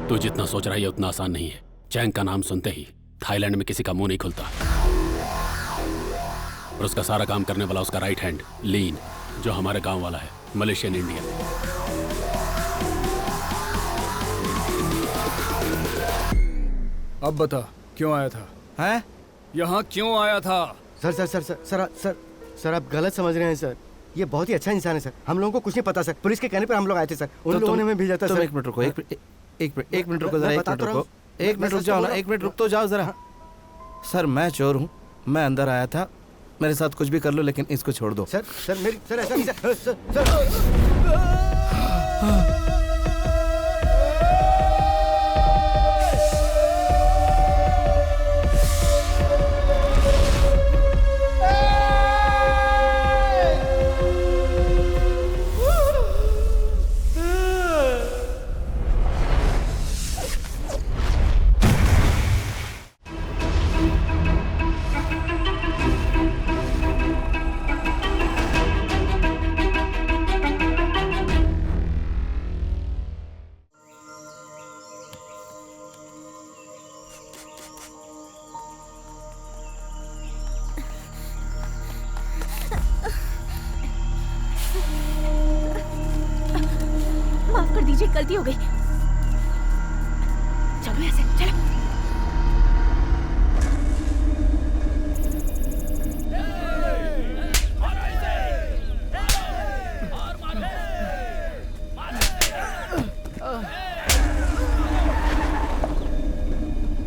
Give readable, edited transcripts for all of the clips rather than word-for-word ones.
तू जितना सोच रहा है उतना आसान नहीं है। चैंग का नाम सुनते ही थाईलैंड में किसी का मुंह नहीं खुलता। और उसका सारा काम करने वाला उसका राइट हैंड लीन, जो हमारे गांव वाला है, मलेशियन इंडियन। अब बता क्यों आया था? हैं? यहाँ क्यों आया था? Sir sir sir sir sir sir sir आप गलत समझ रहे हैं सर। ये बहुत ही अच्छा इंसान है सर। हम लोगों को कुछ नहीं पता सर। पुलिस के कहने पर हम लोग आए थे सर। उन लोगों ने हमें भेजा था सर। एक मिनट रुको, एक मिनट रुको जरा, एक मिनट रुको, एक मिनट रुक जाओ ना, एक मिनट रुक तो जाओ जरा। सर मैं चोर हूँ, मैं अंदर आया था, मेरे साथ कुछ भी कर लो लेकिन इसको छोड़ दो। सर सर मेरी सर ऐसा नहीं सर। माफ कर दीजिए, गलती हो गई। चलो ऐसे चलो।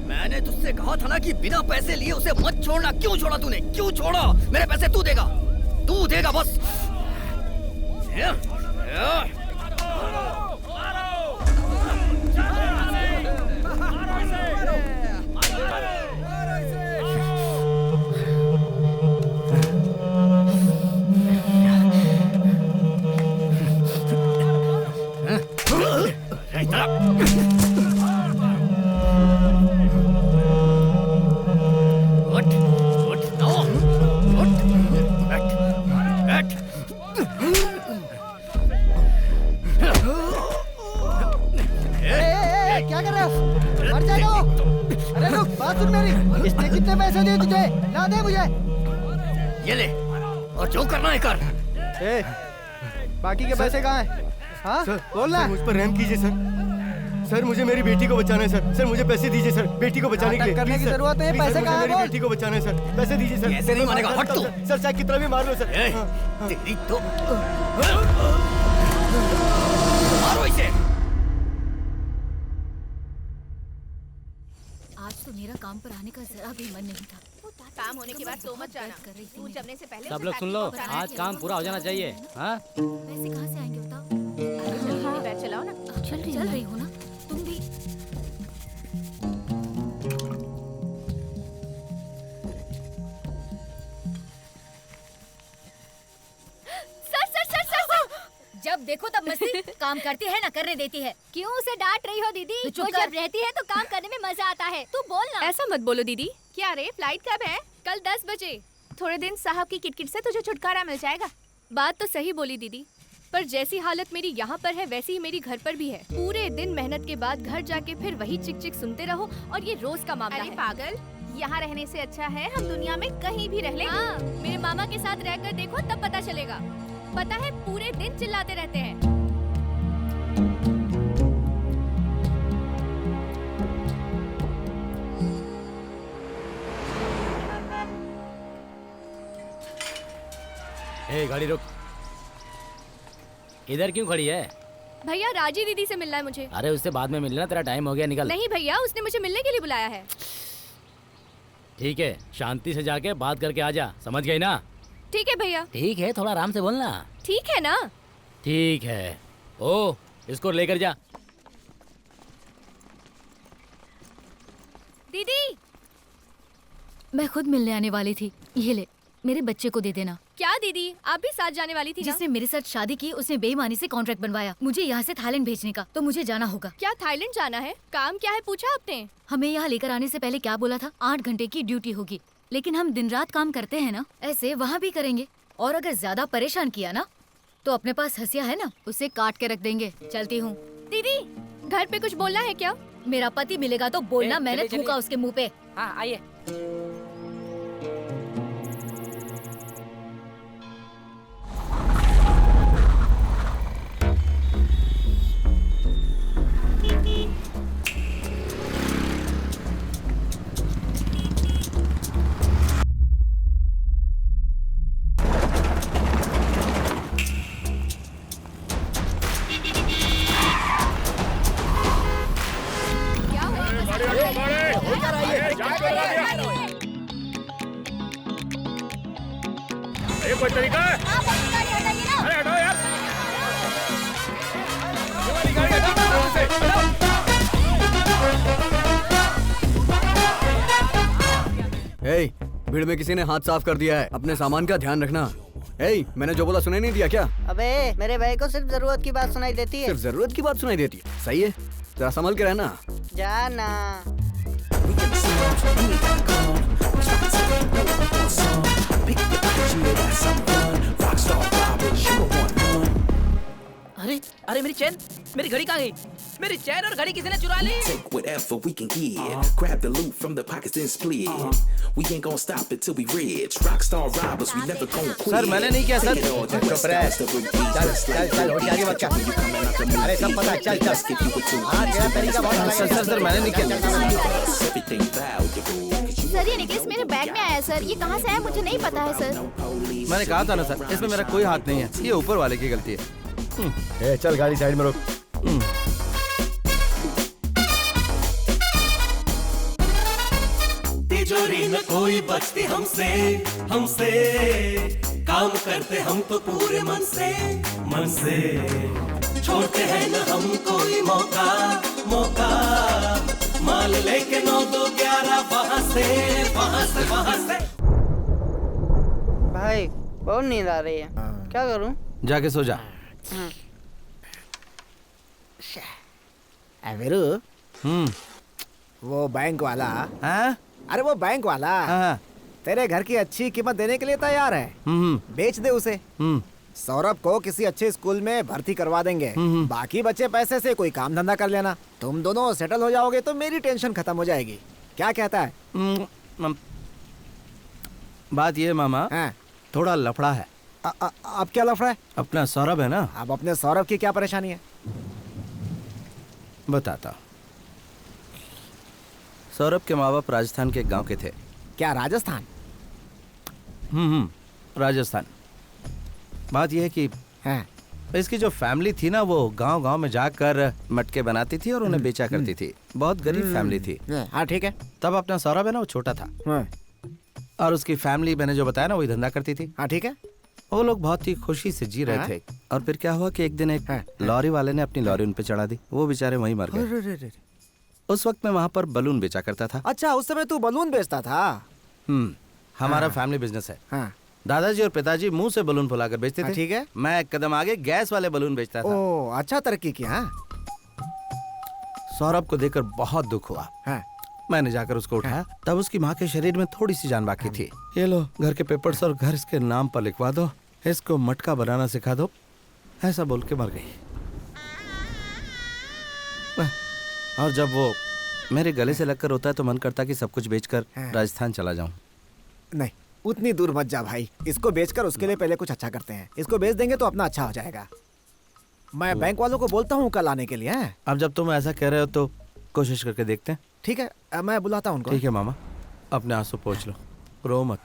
मैंने तुझसे कहा था ना कि बिना पैसे लिए उसे मत छोड़ना। क्यों छोड़ा तूने? क्यों छोड़ा? मेरे पैसे तू देगा बस। क्या कर रहे हो? मर जाएगा वो। अरे रुक, बात सुन मेरी। इसने कितने पैसे दिए तुझे? ला दे मुझे। ये ले, और जो करना है कर। बाकी के पैसे कहाँ हैं? हाँ बोल ना। मुझ पर रहम कीजिए सर। सर मुझे मेरी बेटी को बचाना है सर। सर मुझे पैसे दीजिए सर, बेटी को बचाने के लिए। करने की जरूरत है, पैसे कहाँ हैं? मेरी बेटी को बचाना है सर, पैसे दीजिए सर। ऐसे नहीं मानेगा, हट तू। सर चाहे कितना भी मार लो सर। तेरी तो मारो इसे। आज तो मेरा काम पर आने का जरा भी मन नहीं था। काम होने के बाद सो मत जाना। तू जमने से पहले सब लोग सुन लो, आज काम पूरा हो जाना चाहिए। हाँ? पैसे कहाँ से आएंगे बताओ? पैर चलाओ ना। चल रही हो ना तुम भी। जब देखो तब मस्ती। काम करती है ना करने देती है। क्यों उसे डांट रही हो दीदी? तो वो जब रहती है तो काम करने में मजा आता है। तू बोल ना। ऐसा मत बोलो दीदी। क्या रे, फ्लाइट कब है? कल 10 बजे। थोड़े दिन साहब की किटकिट से तुझे छुटकारा मिल जाएगा। बात तो सही बोली दीदी, पर जैसी हालत मेरी यहाँ पर है वैसी ही मेरी घर पर भी है। पूरे दिन मेहनत के बाद घर जाके फिर वही चिक चिक सुनते रहो और ये रोज का मामला अरे है। पागल, यहाँ रहने से अच्छा है हम दुनिया में कहीं भी रह लें। हाँ, मेरे मामा के साथ रहकर देखो तब पता चलेगा। पता है पूरे दिन चिल्लाते रहते हैं। गाड़ी रुक। इधर क्यों खड़ी है? भैया राजी दीदी से मिलना है मुझे। अरे उससे बाद में मिलना, तेरा टाइम हो गया, निकल। नहीं भैया, उसने मुझे मिलने के लिए बुलाया है। ठीक है, शांति से जाके बात करके आ जा, समझ गई ना? ठीक है भैया। ठीक है, थोड़ा आराम से बोलना। ठीक है ना? ठीक है। ओ, इसको लेकर जा। दीदी, मैं खुद मिलने आने वाली थी। ये ले, मेरे बच्चे को दे देना। क्या दीदी, आप भी साथ जाने वाली थी ना? जिसने मेरे साथ शादी की उसने बेईमानी से कॉन्ट्रैक्ट बनवाया मुझे यहाँ से थाईलैंड भेजने का, तो मुझे जाना होगा। क्या थाईलैंड जाना है? काम क्या है पूछा आपने? हमें यहाँ लेकर आने से पहले क्या बोला था? 8 घंटे की ड्यूटी होगी, लेकिन हम दिन रात काम करते हैं ना, ऐसे वहाँ भी करेंगे। और अगर ज्यादा परेशान किया ना तो अपने पास हंसिया है ना, उसे काट के रख देंगे। चलती हूँ। दीदी, घर पे कुछ बोलना है क्या? मेरा पति मिलेगा तो बोलना मैंने चलिए, थूका उसके मुंह पे। हाँ आइए। क्या हुआ? कोई तरीका है? अरे हटाओ यार। ये वाली गाड़ी हटाओ मुझसे, हटाओ। ए, भीड़ में किसी ने हाथ साफ कर दिया है, अपने सामान का ध्यान रखना। ए, मैंने जो बोला सुनाई नहीं दिया क्या? अबे मेरे भाई को सिर्फ जरूरत की बात सुनाई देती है। सिर्फ जरूरत की बात सुनाई देती है। सही है, जरा संभल के रहना। जाना। अरे अरे मेरी चैन, मेरी घड़ी कहाँ गई? मेरी चैन और घड़ी किसी ने चुरा ली। Take whatever we can get. Grab the loot from the pockets then split. We ain't gonna stop it till we rich. Rockstar robbers, we never gonna quit. Sir मैंने नहीं किया सर। चल होशियारी मत कर। अरे सब पता है, चल चल। आज तेरा तरीका बहुत अलग है। सर मैंने नहीं किया। Everything valuable. सर ये नेकलेस मेरे बैग में आया सर। ये कहाँ से आया मुझे नहीं पता है सर। मैंने कहा था ना सर, इसमें मेरा कोई हाथ नहीं है, ये ऊपर वाले की गलती है। ए, चल गाड़ी साइड में रोक। तिजोरी में कोई बचती हमसे, हमसे काम करते हम तो पूरे मन से, मन से छोड़ते हैं न हम कोई मौका, मौका माल लेके 9 2 11 वहाँ से, वहाँ से, वहाँ से। भाई बहुत नींद आ रही है, क्या करूं? जाके सो जा। वीरू, वो बैंक वाला, हाँ? अरे वो बैंक वाला हाँ। तेरे घर की अच्छी कीमत देने के लिए तैयार है। बेच दे उसे। सौरभ को किसी अच्छे स्कूल में भर्ती करवा देंगे। बाकी बचे पैसे से कोई काम धंधा कर लेना। तुम दोनों सेटल हो जाओगे तो मेरी टेंशन खत्म हो जाएगी। क्या कहता है? बात ये मामा, थोड़ा लफड़ा है। अब क्या लफड़ा है? अपना सौरभ है ना। अब अपने सौरभ की क्या परेशानी है? बताता। सौरभ के माँ बाप राजस्थान के एक गांव के थे। क्या राजस्थान? राजस्थान। बात यह है कि इसकी जो फैमिली थी ना, वो गांव गांव में जाकर मटके बनाती थी और उन्हें बेचा करती थी। बहुत गरीब फैमिली थी। हाँ ठीक है। तब अपना सौरभ है ना, वो छोटा था और उसकी फैमिली मैंने जो बताया ना, वही धंधा करती थी। हाँ ठीक है। वो लोग बहुत ही खुशी से जी रहे थे। और फिर क्या हुआ कि एक दिन एक लॉरी वाले ने अपनी लॉरी उन पे चढ़ा दी। वो बेचारे वहीं मर गए। उस वक्त मैं वहाँ पर बलून बेचा करता था। अच्छा, उस समय तू बलून बेचता था? हमारा फैमिली बिजनेस है। दादाजी और पिताजी मुंह से बलून फुलाकर बेचते थे। ठीक है। मैं एक कदम आगे गैस वाले बलून बेचता था। ओ, अच्छा तरक्की किया। सौरभ को देखकर बहुत दुख हुआ। मैंने जाकर उसको उठाया। तब उसकी माँ के शरीर में थोड़ी सी जान बाकी थी। ये लो घर के पेपर्स और घर इसके नाम पर लिखवा दो, इसको मटका बनाना सिखा दो, ऐसा बोल के मर गई। और जब वो मेरे गले से लगकर रोता है तो मन करता कि सब कुछ बेचकर राजस्थान चला जाऊं। नहीं, उतनी दूर मत जा भाई। इसको बेचकर उसके लिए पहले कुछ अच्छा करते हैं। इसको बेच देंगे तो अपना अच्छा हो जाएगा। मैं बैंक वालों को बोलता हूँ कल आने के लिए। अब जब तुम ऐसा कह रहे हो तो कोशिश करके देखते हैं। ठीक है, मैं बुलाता हूँ उनको। ठीक है मामा, अपने आंसू पोंछ लो, रो मत।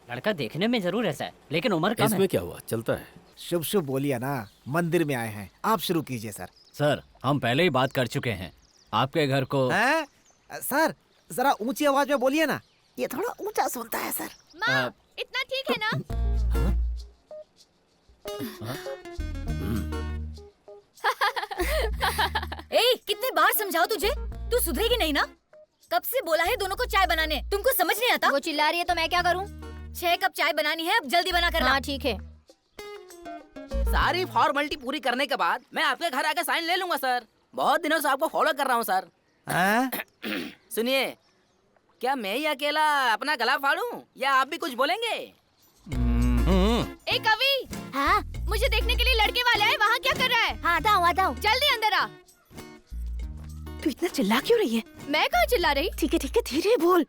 लड़का देखने में जरूर ऐसा है, लेकिन उम्र कम है। इसमें क्या हुआ, चलता है। शुभ शुभ बोलिए ना। मंदिर में आए हैं, आप शुरू कीजिए सर। सर, हम पहले ही बात कर चुके हैं। आपके घर को सर जरा ऊंची आवाज में बोलिए ना, ये थोड़ा ऊंचा सुनता है सर। माँ, इतना ठीक है ना? ए, कितने बार समझाओ तुझे, तू सुधरेगी नहीं ना? कब से बोला है दोनों को चाय बनाने, तुमको समझ नहीं आता? वो चिल्ला रही है तो मैं क्या करूँ? 6 कप चाय बनानी है, अब जल्दी बना करना। हाँ ठीक है। सारी फॉर्मेलिटी पूरी करने के बाद मैं आपके घर आके साइन ले लूंगा सर। बहुत दिनों से आपको फॉलो कर रहा हूँ सर। सुनिए, क्या मैं ही अकेला अपना गला फाड़ूं या आप भी कुछ बोलेंगे? ए कवि, हाँ मुझे देखने के लिए लड़के वाले आए, वहाँ क्या कर रहा है? हाँ आता हूँ जल्दी अंदर आ। तू इतना चिल्ला क्यों रही है? मैं कहाँ चिल्ला रही? ठीक है धीरे बोल।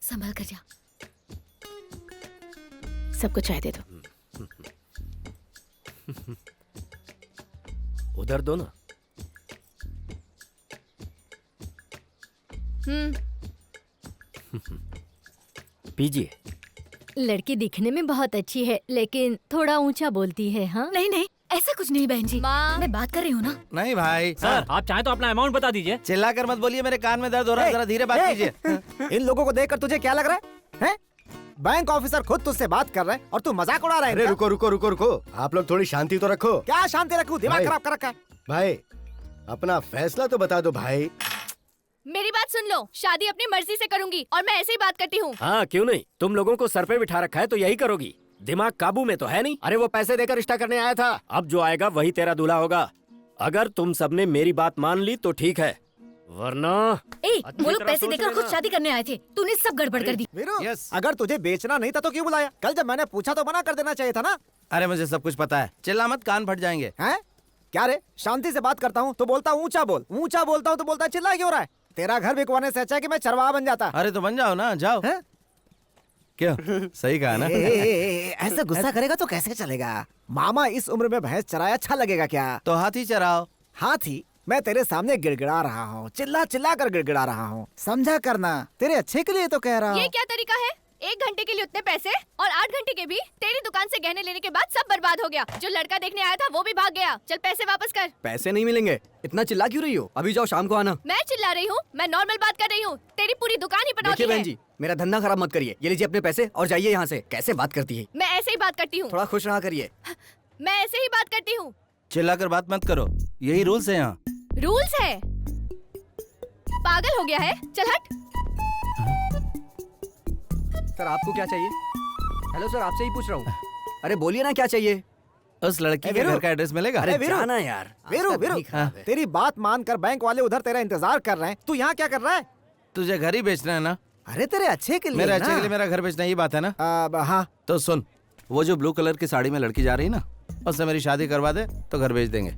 संभल कर जा। सबको चाय दे दो। उधर दो ना। पीजिए। लड़की दिखने में बहुत अच्छी है लेकिन थोड़ा ऊंचा बोलती है। हाँ नहीं नहीं ऐसा कुछ नहीं बहन जी, माँ मैं बात कर रही हूँ ना। नहीं भाई सर आप चाहें तो अपना अमाउंट बता दीजिए। चिल्ला कर मत बोलिए, मेरे कान में दर्द हो रहा है, जरा धीरे बात कीजिए। इन लोगों को देखकर तुझे क्या लग रहा है? हैं? बैंक ऑफिसर खुद तुझसे बात कर रहे हैं और तू मजाक उड़ा रहा है। अरे रुको रुको रुको रुको, आप लोग थोड़ी शांति तो रखो। क्या शांति रखूं? दिमाग भाई। खराब कर रखा है। भाई अपना फैसला तो बता दो भाई। मेरी बात सुन लो, शादी अपनी मर्जी से करूंगी और मैं ऐसे ही बात करती हूँ। हाँ क्यों नहीं, तुम लोगों को सर पे बिठा रखा है तो यही करोगी। दिमाग काबू में तो है नहीं। अरे वो पैसे देकर रिश्ता करने आया था, अब जो आएगा वही तेरा दूल्हा होगा। अगर तुम सबने मेरी बात मान ली तो ठीक है, वरना वो लोग पैसे देकर खुद शादी करने आए थे, तूने सब गड़बड़ कर दी। वीरू, अगर तुझे बेचना नहीं था तो क्यों बुलाया? कल जब मैंने पूछा तो मना कर देना चाहिए था ना। अरे मुझे सब कुछ पता है, चिल्ला मत, कान फट जाएंगे। हैं? क्या रे, शांति से बात करता हूँ तो बोलता ऊंचा बोल, ऊंचा बोलता हूँ तो बोलता चिल्ला क्यों रहा है? तेरा घर बिकवाने से अच्छा है कि मैं चरवाहा बन जाता। अरे तो बन जाओ ना, जाओ। क्यों, सही कहा ना? ऐसे गुस्सा करेगा तो कैसे चलेगा? मामा इस उम्र में भैंस चराया अच्छा लगेगा क्या? तो हाथी चराओ। हाथी? मैं तेरे सामने गिड़गिड़ा रहा हूँ, चिल्ला चिल्ला कर गिड़गिड़ा रहा हूँ, समझा करना, तेरे अच्छे के लिए तो कह रहा हूँ। ये क्या तरीका है? 1 घंटे के लिए उतने पैसे और 8 घंटे के भी तेरी दुकान से गहने लेने के बाद सब बर्बाद हो गया। जो लड़का देखने आया था वो भी भाग गया। चल पैसे वापस कर। पैसे नहीं मिलेंगे, इतना चिल्ला क्यों रही हो? अभी जाओ, शाम को आना। मैं चिल्ला रही हूँ? मैं नॉर्मल बात कर रही हूँ, तेरी पूरी दुकान ही पनौती है। बहन जी, मेरा धंधा खराब मत करिए, ये लीजिए अपने पैसे और जाइए यहाँ से। कैसे बात करती है? मैं ऐसे ही बात करती हूँ। थोड़ा खुश रहा करिए। मैं ऐसे ही बात करती हूँ। चिल्ला कर बात मत करो, यही रूल्स है यहाँ। रूल्स है? पागल हो गया है? चल हट। सर आपको क्या चाहिए? हेलो सर, आपसे ही पूछ रहा हूँ। अरे बोलिए ना क्या चाहिए? उस लड़की के घर का एड्रेस मिलेगा? अरे जाना यार। वीरू, वीरू, तेरी बात मानकर बैंक वाले उधर तेरा इंतजार कर रहे हैं, तू यहाँ क्या कर रहा है? तुझे घर ही बेचना है ना? अरे तेरे अच्छे के लिए मेरे ना। अच्छे के लिए मेरा घर बेचना, ये बात है ना? हाँ। तो सुन, वो जो ब्लू कलर की साड़ी में लड़की जा रही ना, उससे मेरी शादी करवा दे तो घर बेच देंगे।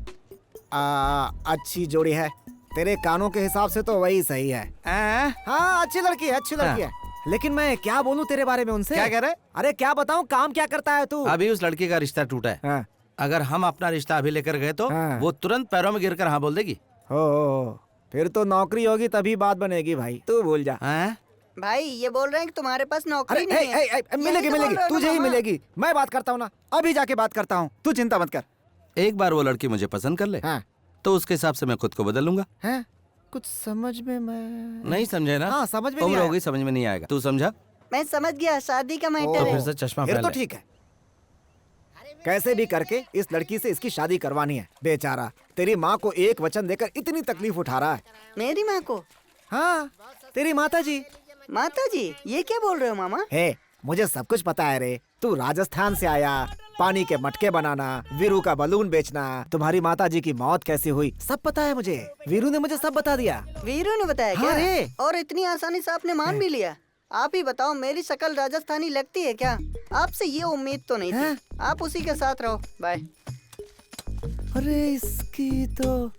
अच्छी जोड़ी है, तेरे कानों के हिसाब से तो वही सही है। हाँ अच्छी लड़की है, अच्छी लड़की है, लेकिन मैं क्या बोलूं तेरे बारे में उनसे? क्या कह रहे? अरे क्या बताऊं, काम क्या करता है तू? अभी उस लड़की का रिश्ता टूटा है। अगर हम अपना रिश्ता अभी लेकर गए तो वो तुरंत पैरों में गिरकर हाँ बोल देगी। हो, फिर तो नौकरी होगी तभी बात बनेगी भाई, तू भूल जा। भाई ये बोल रहे हैं कि तुम्हारे पास नौकरी नहीं है। मिलेगी मिलेगी, तुझे ही मिलेगी। मैं बात करता हूँ ना, अभी जाके बात करता हूँ, तू चिंता मत कर। एक बार वो लड़की मुझे पसंद कर ले तो उसके हिसाब से मैं खुद को बदल लूंगा। कुछ समझ में मैं नहीं समझे ना? हाँ समझ में उम्र हो गई, समझ में नहीं आएगा। तू समझा? मैं समझ गया, शादी का मैटर तो है। फिर से चश्मा फिर पहन तो ले। ठीक है, कैसे भी करके इस लड़की से इसकी शादी करवानी है। बेचारा तेरी माँ को एक वचन देकर इतनी तकलीफ उठा रहा है। मेरी माँ को? हाँ तेरी माता जी। माता जी? ये क्या बोल रहे हो मामा? हे, मुझे सब कुछ पता है रे। तू राजस्थान से आया, पानी के मटके बनाना, वीरू का बलून बेचना, तुम्हारी माताजी की मौत कैसे हुई, सब पता है मुझे। वीरू ने मुझे सब बता दिया। वीरू ने बताया हाँ क्या? रे। और इतनी आसानी से आपने मान भी लिया? आप ही बताओ, मेरी शक्ल राजस्थानी लगती है क्या? आपसे ये उम्मीद तो नहीं थी। आप उसी के साथ रहो, बाय। अरे इसकी तो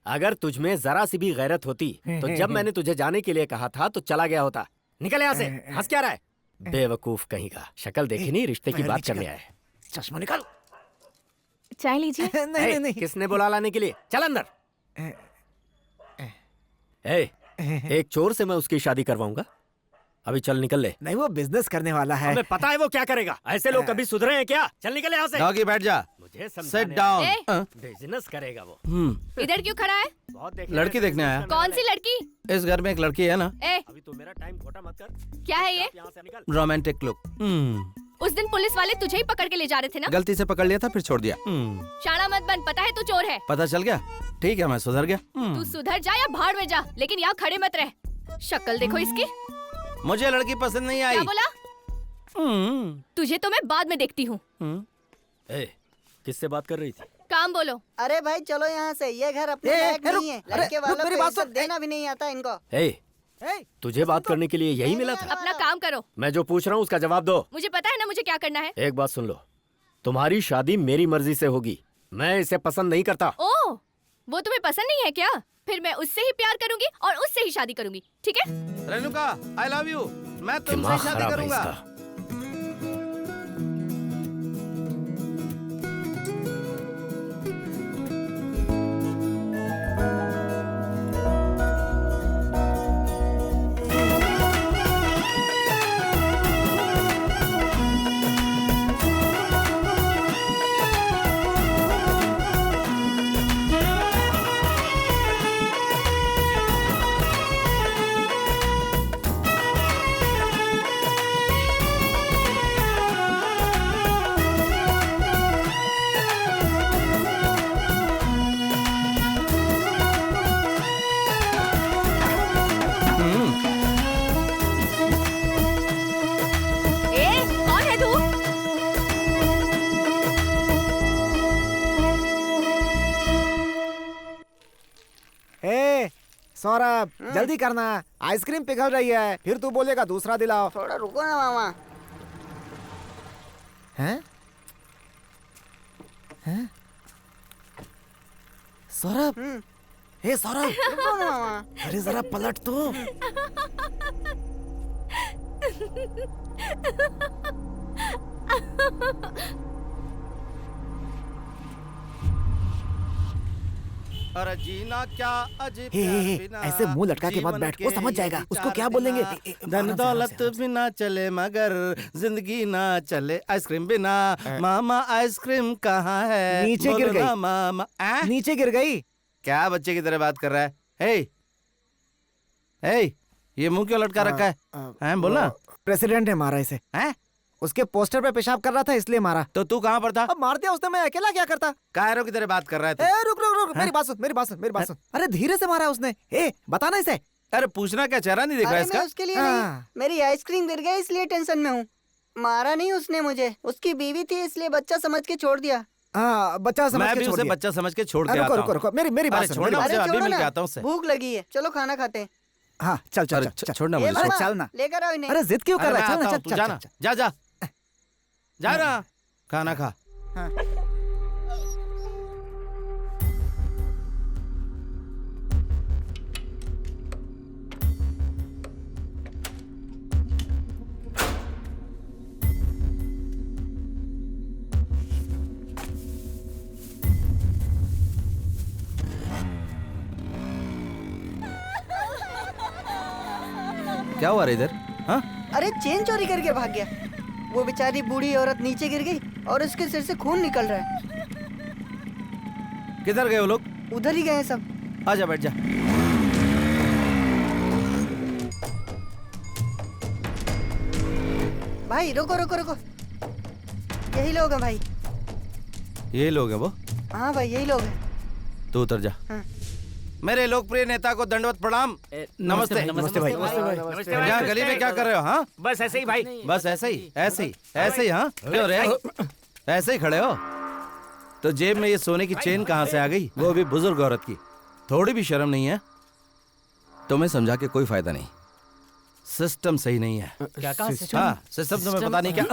अगर तुझमें जरा सी भी गैरत होती तो जब मैंने तुझे जाने के लिए कहा था तो चला गया होता। निकल यहाँ से, हंस क्या रहा है? बेवकूफ कहीं का, शक्ल देखी नहीं, रिश्ते की बात करने आए। चश्मा निकाल। चाय लीजिए। नहीं नहीं, किसने बुला लाने के लिए? चल अंदर। एक चोर से मैं उसकी शादी करवाऊंगा? अभी चल निकल ले। नहीं वो बिजनेस करने वाला है। हमें पता है वो क्या करेगा। ऐसे लोग कभी सुधरे हैं क्या? चल निकल यहाँ से। डॉगी बैठ जा। मुझे Sit down। बिजनेस करेगा वो। इधर क्यों खड़ा है? लड़की देखने आया। कौन सी लड़की? इस घर में एक लड़की है ना। अभी तो मेरा टाइम खोटा मत कर। क्या है ये? Romantic look. उस दिन पुलिस वाले तुझे ही पकड़ के ले जा रहे थे ना? गलती से पकड़ लिया था, फिर छोड़ दिया। शाना मत बन, पता है तू चोर है। पता चल गया? ठीक है, मैं सुधर गया। तू सुधर जा या भाड़ में जा, लेकिन यहाँ खड़े मत रह। शक्ल देखो इसकी। मुझे लड़की पसंद नहीं आई। क्या बोला? तुझे तो मैं बाद में देखती हूँ। किससे बात कर रही थी? काम बोलो। अरे भाई चलो यहाँ से, ये घर अपने लायक नहीं है। लड़के वालों को इज्जत देना भी नहीं आता इनको। तुझे बात करने के लिए यही मिला था? अपना काम करो। मैं जो पूछ रहा हूँ उसका जवाब दो। मुझे पता है ना मुझे क्या करना है। एक बात सुन लो, तुम्हारी शादी मेरी मर्जी से होगी। मैं इसे पसंद नहीं करता। ओह, वो तुम्हें पसंद नहीं है क्या? फिर मैं उससे ही प्यार करूंगी और उससे ही शादी करूंगी, ठीक है? Renuka, I love you. मैं तुमसे शादी करूंगा। सौरभ जल्दी करना, आइसक्रीम पिघल रही है, फिर तू बोलेगा दूसरा दिलाओ। थोड़ा रुको ना मामा। हैं? हैं? सौरभ, हे सौरभ, रुको ना मामा। अरे जरा पलट तो। अरे जीना क्या अजीब हे, प्यार हे, बिना ऐसे मुंह लटका के मत बैठ, वो जीवन समझ के जाएगा। उसको विचार क्या बोलेंगे? बिना, धन दौलत बिना चले मगर जिंदगी ना चले आइसक्रीम बिना। मामा आइसक्रीम कहाँ है? नीचे गिर बोलो गई। ना मामा। नीचे गिर गई। क्या बच्चे की तरह बात कर रहा है? हे, हे, ये मुंह क्यों लटका रखा है? हैं बोलना। प्रेसिडेंट ने मारा इसे। हैं? उसके पोस्टर पे पेशाब कर रहा था इसलिए मारा। तो तू कहाँ पर था? अब मार दिया उसने, मैं अकेला क्या करता? कायरों की तरह बात कर रहा है तू। ए, रुक रुक रुक, मेरी बात सुन, मेरी बात सुन, मेरी बात सुन। अरे धीरे से मारा उसने। ए, बताना इसे। अरे पूछना क्या, चेहरा नहीं दिख रहा अरे इसका? मैं उसके लिए नहीं, मेरी आइसक्रीम गिर गई इसलिए टेंशन में हूँ। मारा नहीं उसने मुझे, उसकी बीवी थी इसलिए बच्चा समझ के छोड़ दिया। हाँ, बच्चा समझ मैं के भी छोड़ उसे दिया। बच्चा समझ के छोड़ के रुको आता रुको हूँ। रुको, मेरी बात सुन। छोड़ना, मुझे अभी मिल के आता हूँ उससे। भूख लगी है, चलो खाना खाते हैं। हाँ चल चल चल, छोड़ना ये मुझे। मामा, चल ना। लेकर आओ इन्हें। अरे जिद क्यों कर रहा है? चल ना, चल तू चल जाना, चल। जा जा जा ना, खाना खा। क्या हुआ रे इधर? हाँ? अरे चेन चोरी करके भाग गया। वो बेचारी बूढ़ी औरत नीचे गिर गई और उसके सिर से खून निकल रहा है। किधर गए वो लोग? उधर ही गए हैं सब। आजा बैठ जा। भाई रुको रुको रुको, यही लोग हैं भाई। ये लोग हैं वो? हाँ भाई यही लोग हैं। तू उतर जा। हाँ। मेरे लोकप्रिय नेता को दंडवत प्रणाम। नमस्ते। नमस्ते भाई। यहाँ गली में क्या कर रहे हो? हाँ, बस ऐसे ही भाई। बस ऐसे ही, ऐसे ही, ऐसे ही। हाँ, क्यों रे? ऐसे ही खड़े हो? तो जेब में ये सोने की चेन कहाँ से आ गई? वो भी बुजुर्ग औरत की। थोड़ी भी शर्म नहीं है? तुम्हें समझा के कोई फायदा नहीं। सिस्टम सही नहीं है। क्या कहा? हाँ, सिस्टम तुम्हें पता नहीं क्या?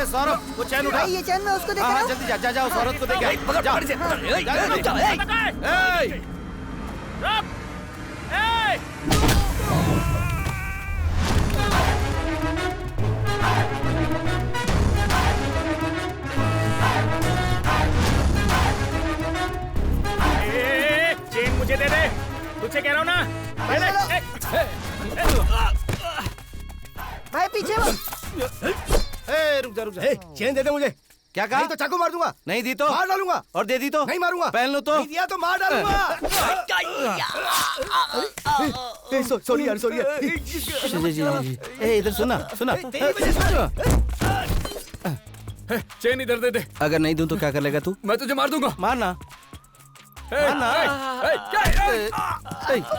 सौरभ, वो चैन उठा। भाई ये चैन मैं उसको देखा। हाँ, जल्दी जा जा जा, उस औरत को देख। चेन मुझे दे दे, तुझे कह रहा हूँ ना। भाई पीछे वो। रुक जा रुक जा। चेन दे दे मुझे। क्या कहा? नहीं तो चाकू मार दूंगा। नहीं दी तो मार डालूंगा। और दे दी तो नहीं मारूंगा। पहन लो तो। नहीं दिया तो मार डालूंगा। सॉरी यार, सॉरी यार। जी। ए इधर सुना सुना। चेन इधर दे दे। अगर नहीं दूं तो क्या कर लेगा तू? मैं तुझे मार दूंगा। मारना मारना।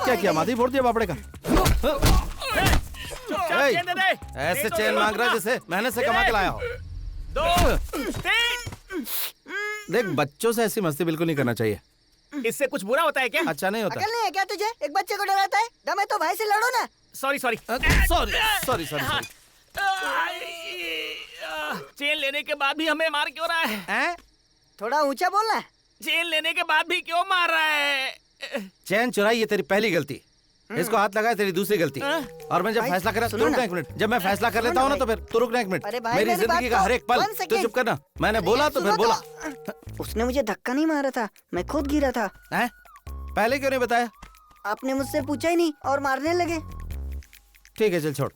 क्या किया? माधी फोड़ दिया बापड़े का। ए, चेन दे दे। ऐसे नहीं तो चेन दे। मांग रहा है जैसे मेहनत से कमा के लाया हो। 2 3। देख बच्चों से ऐसी मस्ती बिल्कुल नहीं करना चाहिए। इससे कुछ बुरा होता है क्या? अच्छा नहीं होता। अकल नहीं है क्या तुझे? एक बच्चे को डराता है? दम है तो भाई से लड़ो ना। Sorry sorry sorry sorry. Chain लेने के बाद भी हमें मार क्यों रहा है? थोड़ा ऊंचा बोलना। चेन लेने के बाद भी क्यों मार रहा है? चैन चुराई ये तेरी पहली गलती, इसको हाथ लगाए तेरी दूसरी गलती। और मैं जब भाई, फैसला करा, सुनो तू रुकना ना। एक मिनट। जब मैं फैसला कर लेता हूँ ना तो फिर तू रुकना एक मिनट। अरे भाई, मेरी मेरी जिंदगी बात का तो- हर एक पल 1 तू सेकेंड। चुप करना। मैंने बोला तो फिर सुनो बोला। उसने मुझे धक्का नहीं मारा था, मैं खुद गिरा था। हैं? पहले क्यों नहीं बताया? आपने मुझसे पूछा ही नहीं और मारने लगे। ठीक है चल छोड़।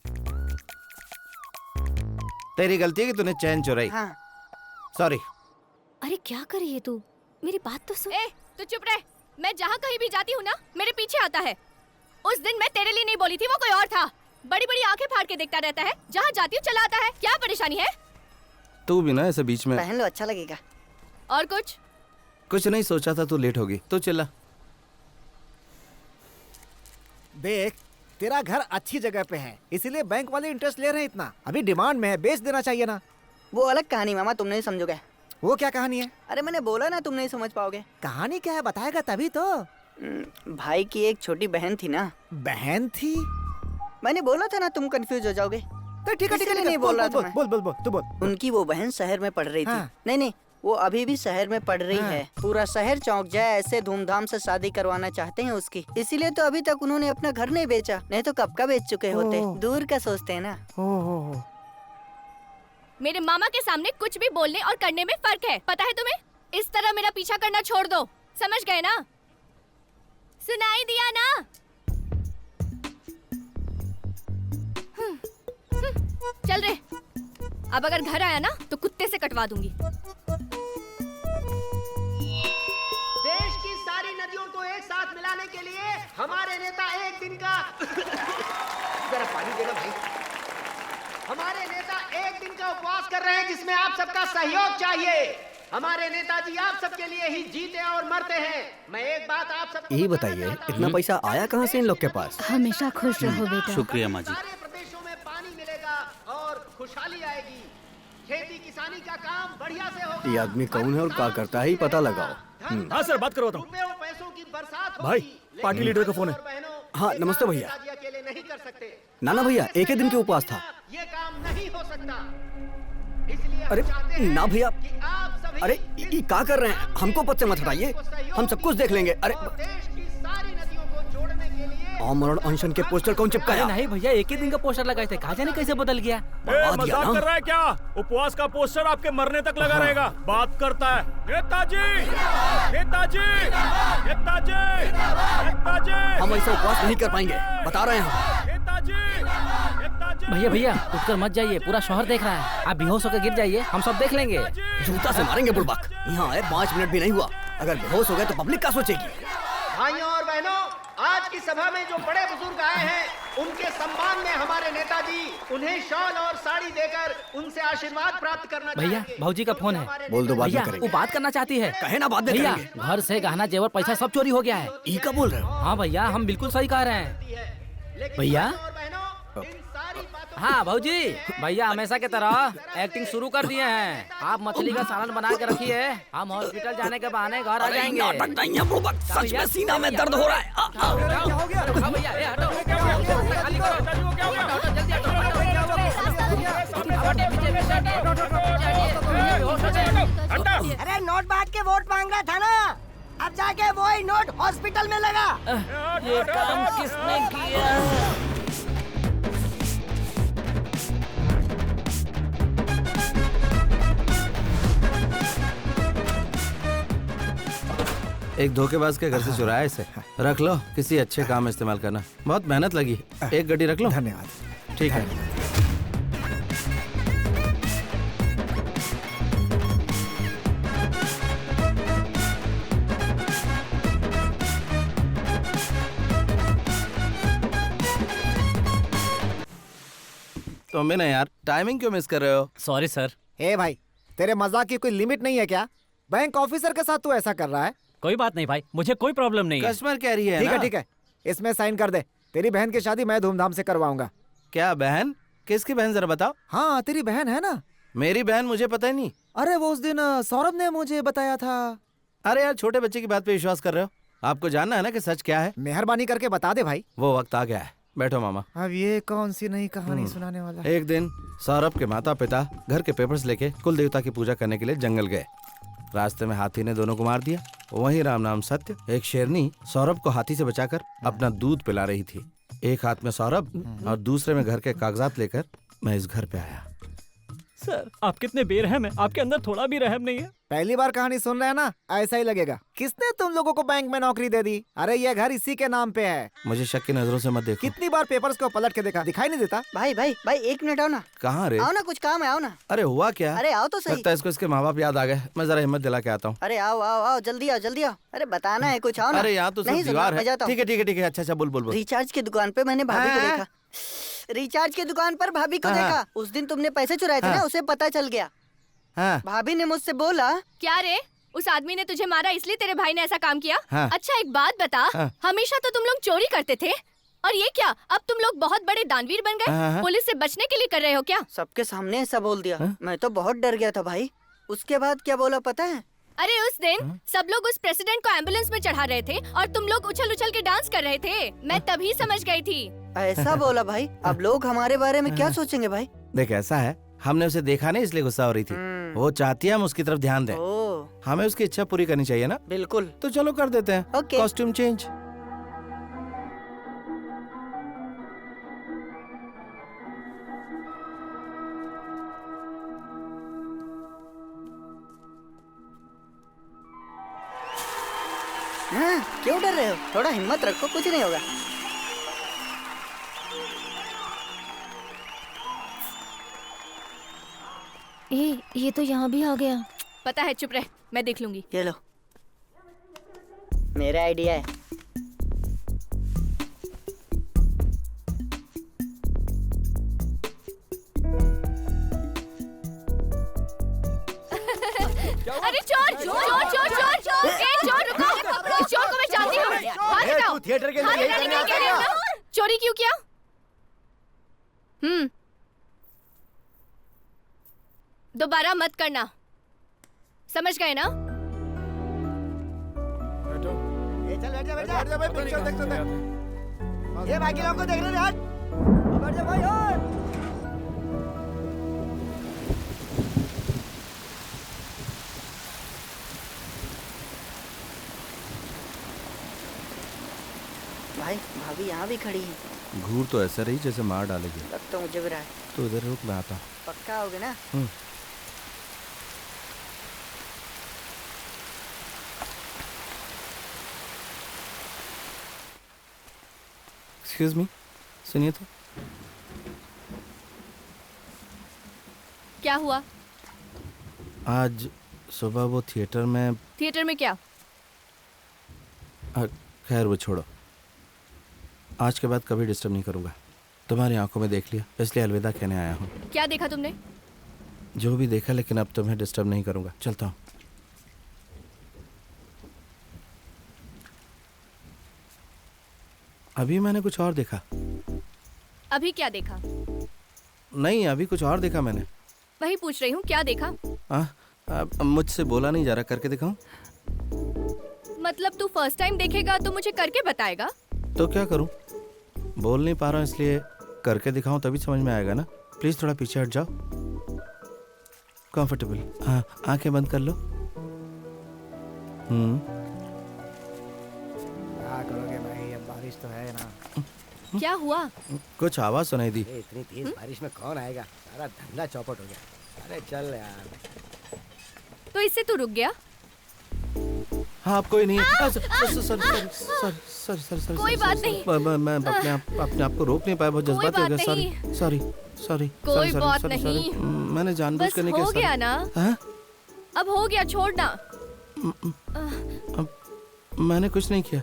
तेरी गलती है कि तूने चैन चुराई। हाँ। सॉरी। अरे क्या कर रही है तू? मेरी बात तो सुन। ए, तू चुप रह। मैं जहाँ कहीं भी जाती हूँ ना, मेरे पीछे आता है। उस दिन मैं तेरे लिए नहीं बोली थी, वो कोई और था। बड़ी बड़ी आंखें फाड़ के देखता रहता है, जहाँ जाती हूँ चला आता है। क्या परेशानी है? तू भी ना ऐसे बीच में। पहन लो, अच्छा लगेगा। और कुछ? कुछ नहीं सोचा था, तू लेट होगी तो चिल्ला। देख तेरा घर अच्छी जगह पे है, इसीलिए बैंक वाले इंटरेस्ट ले रहे हैं इतना। अभी डिमांड में है, बेच देना चाहिए ना। वो अलग कहानी मामा, तुम नहीं समझोगे। वो क्या कहानी है? अरे मैंने बोला ना तुम नहीं समझ पाओगे। कहानी क्या है बताएगा तभी तो। भाई की एक छोटी बहन थी ना। बहन थी? मैंने बोला था ना तुम कंफ्यूज हो जाओगे। तो ठीक है इसीलिए नहीं बोल रहा था मैं। बोल तू बोल। उनकी वो बहन शहर में पढ़ रही थी। हाँ। नहीं, वो अभी भी शहर में पढ़ रही है। पूरा शहर चौंक जाए ऐसे धूमधाम से शादी करवाना चाहते हैं उसकी। इसीलिए तो अभी तक उन्होंने अपना घर नहीं बेचा, नहीं तो कब का बेच चुके होते। दूर का सोचते हैं ना। मेरे मामा के सामने कुछ भी बोलने और करने में फर्क है, पता है तुम्हें? इस तरह मेरा पीछा करना छोड़ दो, समझ गए ना? सुनाई दिया ना? चल रे। अब अगर घर आया ना तो कुत्ते से कटवा दूंगी। देश की सारी नदियों को एक साथ मिलाने के लिए हमारे नेता एक दिन का जरा पानी देना भाई। हमारे नेता एक दिन का उपवास कर रहे हैं जिसमें आप सबका सहयोग चाहिए। हमारे नेताजी आप सबके लिए ही जीते और मरते हैं। मैं एक बात आप सबको ये बताइए, इतना पैसा आया कहाँ से इन लोग के पास? हमेशा खुश रहो बेटा। शुक्रिया माँ जी। सारे प्रदेशों में पानी मिलेगा और खुशहाली आएगी। खेती किसानी का काम बढ़िया से होगा। ये आदमी कौन है और क्या करता है, ये पता लगाओ। हाँ सर, बात करवाता हूँ। पैसों की बरसात भाई, पार्टी लीडर का फोन है। हाँ नमस्ते भैया। अकेले नहीं कर सकते। नाना भैया, एक ही दिन के उपवास था। ये काम नहीं हो सकता। इसलिए अरे ना भैया, आप सभी अरे ये क्या कर रहे हैं? हमको पद से मत हटाइए, हम सब कुछ देख लेंगे। अरे देश की सारी नदियों को जोड़ने के लिए अमरण अनशन के पोस्टर कौन चिपकाया? नहीं भैया, एक ही दिन का पोस्टर लगाए थे, कहा जाने कैसे बदल गया। मजाक कर रहा है क्या? उपवास का पोस्टर आपके मरने तक लगा रहेगा। बात करता है। नेताजी, नेताजी, नेताजी, नेताजी। हम ऐसा उपवास नहीं कर पाएंगे, बता रहे हैं। भैया भैया उठकर मत जाइए, पूरा शहर देख रहा है। आप बेहोश होकर गिर जाइए, हम सब देख लेंगे। जूता से मारेंगे बुड़बक। यहाँ आए 5 मिनट भी नहीं हुआ, अगर बेहोश हो गए तो पब्लिक क्या सोचेगी? भाइयों और बहनों, आज की सभा में जो बड़े बुजुर्ग आए हैं, उनके सम्मान में हमारे नेताजी उन्हें शॉल और साड़ी देकर उनसे आशीर्वाद प्राप्त करना भैया चाहेंगे। भाऊजी का फोन है। बोल दो, बाद में भैया करेंगे। वो बात करना चाहती है। कहे ना, बाद में भैया करेंगे। घर से गहना जेवर पैसा सब चोरी हो गया है। ई का बोल रहे हो? हाँ भैया, हम बिल्कुल सही कह रहे हैं। भैया हाँ भाऊजी, भैया हमेशा की तरह एक्टिंग शुरू कर दिए हैं। आप मछली का सालन बना के रखिए, हम हॉस्पिटल जाने के बहाने घर आ जाएंगे। नाटक नहीं है बुड़बक, सच में सीना में दर्द हो रहा है। क्या हो गया? हाँ भैया, ये हटो, खाली करो। अरे नोट बांट के वोट मांग रहा था ना, अब जाके वही नोट हॉस्पिटल में लगा। ये काम किसने किया? एक धोखेबाज के घर से चुराया इसे। रख लो, किसी अच्छे काम में इस्तेमाल करना। बहुत मेहनत लगी। एक गड्डी रख लो। धन्यवाद। ठीक है। तुम भी ना यार, टाइमिंग क्यों मिस कर रहे हो? Sorry sir. ए भाई, तेरे मजाक की कोई लिमिट नहीं है क्या? बैंक ऑफिसर के साथ तू ऐसा कर रहा है? कोई बात नहीं भाई, मुझे कोई प्रॉब्लम नहीं है। कस्टमर कह रही है ठीक ना? है ठीक है, इसमें साइन कर दे। तेरी बहन की शादी मैं धूमधाम से करवाऊंगा। क्या बहन? किसकी बहन जरा बताओ। हाँ तेरी बहन है ना। मेरी बहन मुझे पता ही नहीं। अरे वो उस दिन सौरभ ने मुझे बताया था। अरे यार छोटे बच्चे की बात पे विश्वास कर रहे हो? आपको जानना है ना कि सच क्या है। मेहरबानी करके बता दे भाई। वो वक्त आ गया है, बैठो मामा। अब ये कौन सी नई कहानी सुनाने वाला है? एक दिन सौरभ के माता पिता घर के पेपर्स लेके कुल देवता की पूजा करने के लिए जंगल गए। रास्ते में हाथी ने दोनों को मार दिया। वहीं राम नाम सत्य एक शेरनी सौरभ को हाथी से बचाकर अपना दूध पिला रही थी। एक हाथ में सौरभ और दूसरे में घर के कागजात लेकर मैं इस घर पे आया। सर आप कितने बेरहम हैं, आपके अंदर थोड़ा भी रहम नहीं है। पहली बार कहानी सुन रहे हैं ना, ऐसा ही लगेगा। किसने तुम लोगों को बैंक में नौकरी दे दी? अरे ये घर इसी के नाम पे है। मुझे शक की नजरों से मत देखो। कितनी बार पेपर्स को पलट के देखा, दिखाई नहीं देता? भाई भाई भाई 1 मिनट आओ ना। कहाँ रे? आओ ना, कुछ काम है, आओ ना। अरे हुआ क्या? अरे आओ तो सही। लगता है इसको इसके माँ बाप याद आ गए। मैं जरा हिम्मत दिला के आता हूँ। अरे आओ आओ आओ, जल्दी आओ जल्दी आओ। अरे बताना है कुछ, आओ ना। अरे यहाँ तो सिर्फ दीवार है। ठीक है ठीक है ठीक है, अच्छा बोल बोल बोल। रिचार्ज की दुकान पे मैंने भाभी को देखा। रिचार्ज की दुकान पर भाभी को देखा। उस दिन तुमने पैसे चुराए थे ना, उसे पता चल गया। भाभी ने मुझसे बोला। क्या रे, उस आदमी ने तुझे मारा इसलिए तेरे भाई ने ऐसा काम किया? अच्छा एक बात बता, हमेशा तो तुम लोग चोरी करते थे और ये क्या, अब तुम लोग बहुत बड़े दानवीर बन गए? पुलिस से बचने के लिए कर रहे हो क्या? सबके सामने ऐसा बोल दिया। मैं तो बहुत डर गया था भाई। उसके बाद क्या बोला पता है? अरे उस दिन सब लोग उस प्रेसिडेंट को एम्बुलेंस में चढ़ा रहे थे और तुम लोग उछल उछल के डांस कर रहे थे। मैं तभी समझ गई थी। ऐसा बोला भाई? अब लोग हमारे बारे में क्या सोचेंगे भाई? देख ऐसा है, हमने उसे देखा नहीं इसलिए गुस्सा हो रही थी। वो चाहती है हम उसकी तरफ ध्यान दें। हमें उसकी इच्छा पूरी करनी चाहिए ना। बिल्कुल। तो चलो कर देते हैं। Costume change. क्यों डर रहे हो? थोड़ा हिम्मत रखो, कुछ नहीं होगा। ये तो यहाँ भी आ गया। पता है, चुप रह, मैं देख लूंगी। ये लो, मेरा आइडिया है। अरे चोर चोर चोर चोर चोर चोर, ए चोर रुको, इस चोर को मैं जानती हूँ। हाथ हटाओ। थिएटर के अंदर यही करने आता है क्या? चोरी क्यों किया? दोबारा मत करना, समझ गए ना? चल बैठ जा बैठ जा भाई, पिक्चर देख। ये बाकी लोगों को देख रहे हैं। बैठ जा भाई। भाई भाभी यहाँ भी खड़ी है। घूर तो ऐसा रही जैसे मार डालेगी। लग तो मुझे भी रहा है। तो इधर रुक, मैं आता हूँ। पक्का होगे ना? एक्सक्यूज मी, सुनिए तो। क्या हुआ? आज सुबह वो थिएटर में। थिएटर में क्या? खैर वो छोड़ो, आज के बाद कभी डिस्टर्ब नहीं करूँगा। तुम्हारी आंखों में देख लिया, इसलिए अलविदा कहने आया हूँ। क्या देखा तुमने? जो भी देखा, लेकिन अब तुम्हें डिस्टर्ब नहीं करूँगा। चलता हूँ। अभी मैंने कुछ और देखा। अभी क्या देखा? नहीं, अभी कुछ और देखा मैंने। वही पूछ रही हूँ, क्या देखा? मुझसे बोला नहीं जा रहा, करके दिखाऊं? मतलब तू फर्स्ट टाइम देखेगा तो मुझे करके बताएगा? तो क्या करूं? बोल नहीं पा रहा हूं, इसलिए करके दिखाऊं तभी समझ में आएगा ना। प्लीज थोड़ा पीछे हट जाओ। कंफर्टेबल। हाँ, आंखें बंद कर लो। क्या करोगे भाई, अब बारिश तो है ना। क्या हुआ? कुछ आवाज सुनाई दी। इतनी तेज बारिश में कौन आएगा? सारा धंधा चौपट हो गया। अरे चल यार। तो इससे तू रुक गया? हाँ, आप कोई नहीं। सॉरी। कोई बात नहीं। मैं अपने आप को रोक नहीं पाया, बहुत जज्बाती हो गया। सॉरी। कोई बात नहीं। मैंने जानबूझ कर नहीं किया। हो गया ना? अब हो गया, छोड़ना। मैंने कुछ नहीं किया,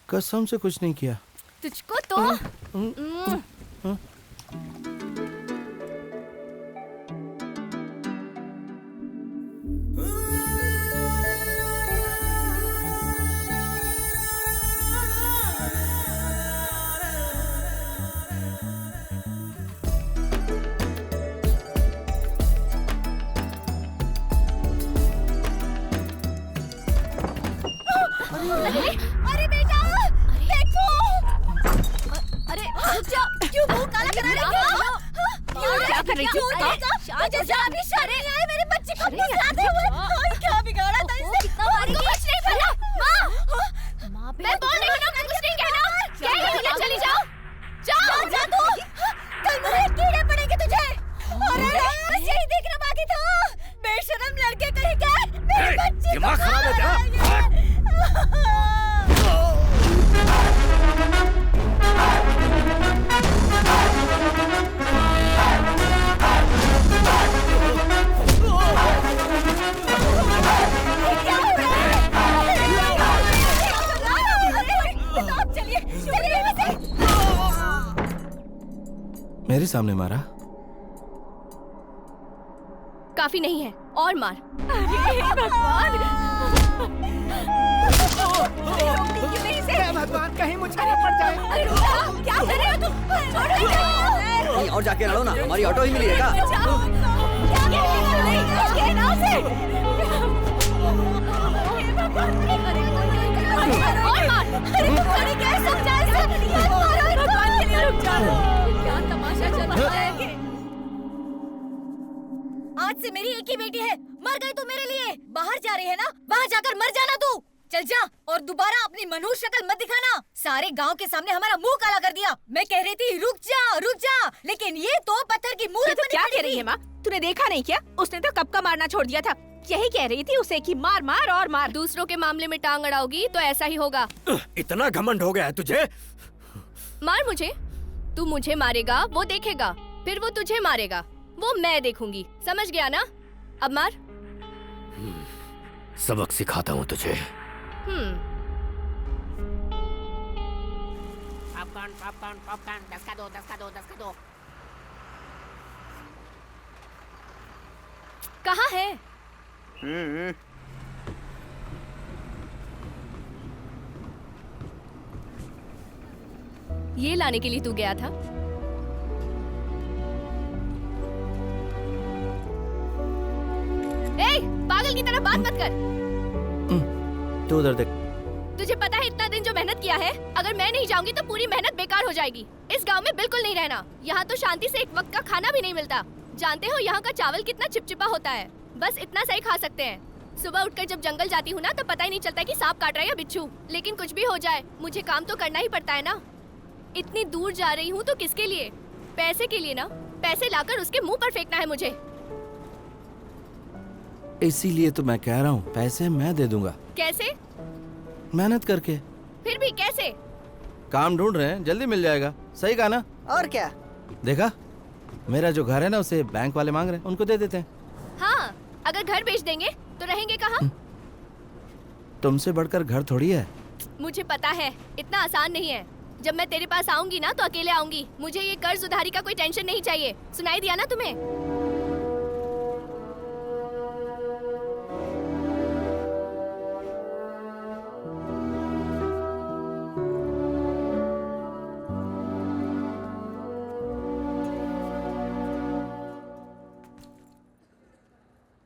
कसम से कुछ नहीं किया। तुझको तो रुक जा। क्यों मुंह काला करा रही हो? क्या कर रही थी? अभी शर्म नहीं आई मेरे बच्चे को फुसलाते हुए? क्या बिगाड़ा था इसने? उनको कुछ नहीं पता। माँ मैं बोल रही हूँ ना, कुछ नहीं कहना। चली जाओ, जाओ जा तू। कल मेरे कीड़े पड़ेंगे तुझे। अरे बस यही देखना बाकी था। बेशरम लड़के कहीं गए मेरे बच्चे। दिमाग खराब है क्या? मेरे सामने मारा? काफी नहीं है, और मार। अरे भगवान! भगवान कहीं मुझे न पड़ जाए। अरे क्या कर रहे हो तुम? कहीं और जाके लड़ो ना, हमारी ऑटो ही मिली है क्या? क्या तमाशा चल रहा है? आज से मेरी एक ही बेटी है। मर गई तू मेरे लिए। बाहर जा रही है ना, वहाँ जाकर मर जाना तू। चल जा और दोबारा अपनी मनुष्य शक्ल मत दिखाना। सारे गांव के सामने हमारा मुंह काला कर दिया। मैं कह रही थी रुक जा, लेकिन ये तो पत्थर की मूर्त बनी क्या खड़ी कह रही थी। है माँ? तूने देखा नहीं क्या? उसने तो कब का मारना छोड़ दिया था। यही कह रही थी उसे कि मार मार और मार। दूसरों के मामले में टांग अड़ाओगी तो ऐसा ही होगा। इतना घमंड हो गया है तुझे? मार मुझे। तू मुझे मारेगा वो देखेगा, फिर वो तुझे मारेगा वो मैं देखूंगी। समझ गया ना? अब मार। सबक सिखाता हूँ तुझे। पॉपकॉर्न 10 का दो। कहाँ है? ये लाने के लिए तू गया था? ए, पागल की तरह बात मत कर। तू उधर देख। तुझे पता है इतना दिन जो मेहनत किया है, अगर मैं नहीं जाऊंगी तो पूरी मेहनत बेकार हो जाएगी। इस गांव में बिल्कुल नहीं रहना। यहाँ तो शांति से एक वक्त का खाना भी नहीं मिलता। जानते हो यहाँ का चावल कितना चिपचिपा होता है? बस इतना सही खा सकते हैं। सुबह उठकर जब जंगल जाती हूँ ना तो पता ही नहीं चलता कि सांप काट रहा है या बिच्छू। लेकिन कुछ भी हो जाए मुझे काम तो करना ही पड़ता है ना। इतनी दूर जा रही हूँ तो किसके लिए? पैसे के लिए ना। पैसे लाकर उसके मुंह पर फेंकना है मुझे। इसीलिए तो मैं कह रहा हूँ पैसे मैं दे दूंगा। कैसे? मेहनत करके। फिर भी कैसे? काम ढूंढ रहे हैं, जल्दी मिल जाएगा। सही कहा ना? और क्या? देखा, मेरा जो घर है ना उसे बैंक वाले मांग रहे हैं, उनको दे देते हैं। हाँ, अगर घर बेच देंगे तो रहेंगे कहाँ? तुमसे बढ़कर घर थोड़ी है। मुझे पता है इतना आसान नहीं है। जब मैं तेरे पास आऊंगी ना तो अकेले आऊंगी। मुझे ये कर्ज उधारी का कोई टेंशन नहीं चाहिए। सुनाई दिया ना तुम्हें?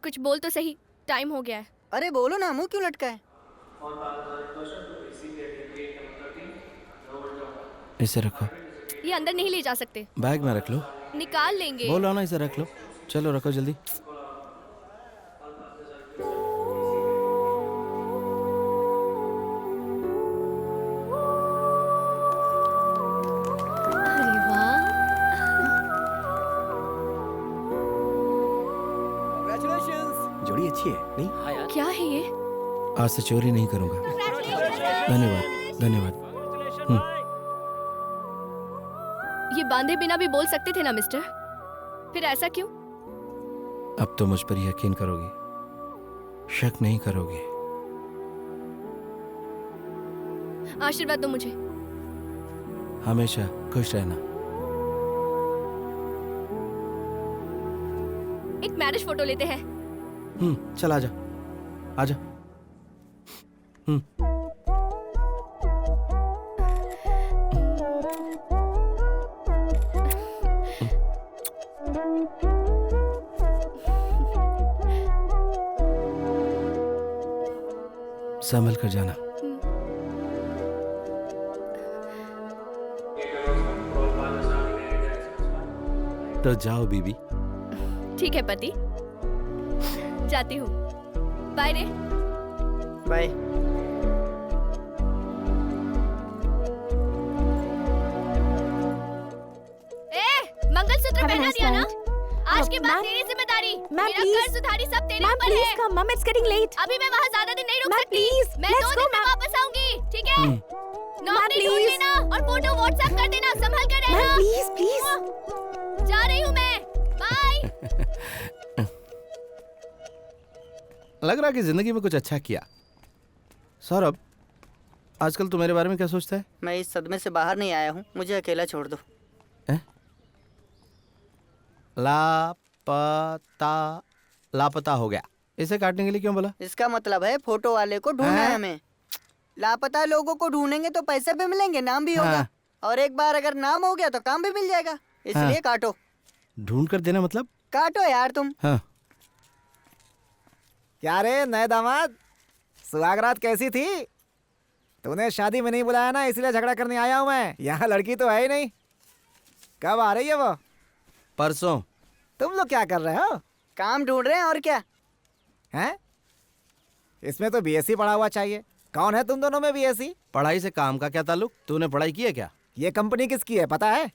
कुछ बोल तो सही, टाइम हो गया है। अरे बोलो ना, मुंह क्यों लटका है? इसे रखो। ये अंदर नहीं ले जा सकते। बैग में रख लो। निकाल लेंगे। बोलो ना, इसे रख लो। चलो रखो जल्दी। अरे वाह, जोड़ी अच्छी है नहीं? हाँ यार। क्या है ये? आज से चोरी नहीं करूंगा। धन्यवाद धन्यवाद। ये बांधे बिना भी बोल सकते थे ना मिस्टर। फिर ऐसा क्यों? अब तो मुझ पर यकीन करोगी, शक नहीं करोगी। आशीर्वाद दो मुझे। हमेशा खुश रहना। एक मैरिज फोटो लेते हैं। चल आजा आजा। संभल कर जाना। तो जाओ बीबी। ठीक है पति, जाती हूँ। बाय रे। बाय। मंगलसूत्र पहना दिया ना? आज के बाद तेरी जिम्मेदारी। मेरा कर्ज उधारी सब तेरे ऊपर है। Mom, it's getting late. अभी मैं वहाँ ज्यादा दिन नहीं रुक सकती। मैं 2 दिन में वापस आऊंगी, ठीक है? नौकरी ढूंढ लेना और फोटो व्हाट्सएप कर देना, संभल कर रहना। प्लीज। जा रही हूँ मैं। बाय। लग रहा कि जिंदगी में कुछ अच्छा किया। सौरभ, आजकल तू मेरे बारे में क्या सोचता है? मैं इस सदमे से बाहर नहीं आया हूँ, मुझे अकेला छोड़ दो। लापता हो गया। इसे काटने के लिए क्यों बोला? इसका मतलब है फोटो वाले को ढूंढना है हमें। लापता लोगों को ढूंढेंगे तो पैसे भी मिलेंगे, नाम भी होगा। और एक बार अगर नाम हो गया तो काम भी मिल जाएगा, इसलिए काटो। ढूंढ कर देना मतलब? काटो यार तुम। हाँ। क्या रे नए दामाद, सुहागरात कैसी थी? तूने शादी में नहीं बुलाया ना, इसलिए झगड़ा करने आया हूँ मैं। यहाँ लड़की तो है ही नहीं। कब आ रही है वो? परसों। तुम लोग क्या कर रहे हो? काम ढूंढ रहे हैं और क्या हैं? इसमें तो बीएससी पढ़ा हुआ चाहिए। कौन है तुम दोनों में बीएससी? पढ़ाई से काम का क्या ताल्लुक? तूने पढ़ाई की है क्या? ये कंपनी किसकी है पता है?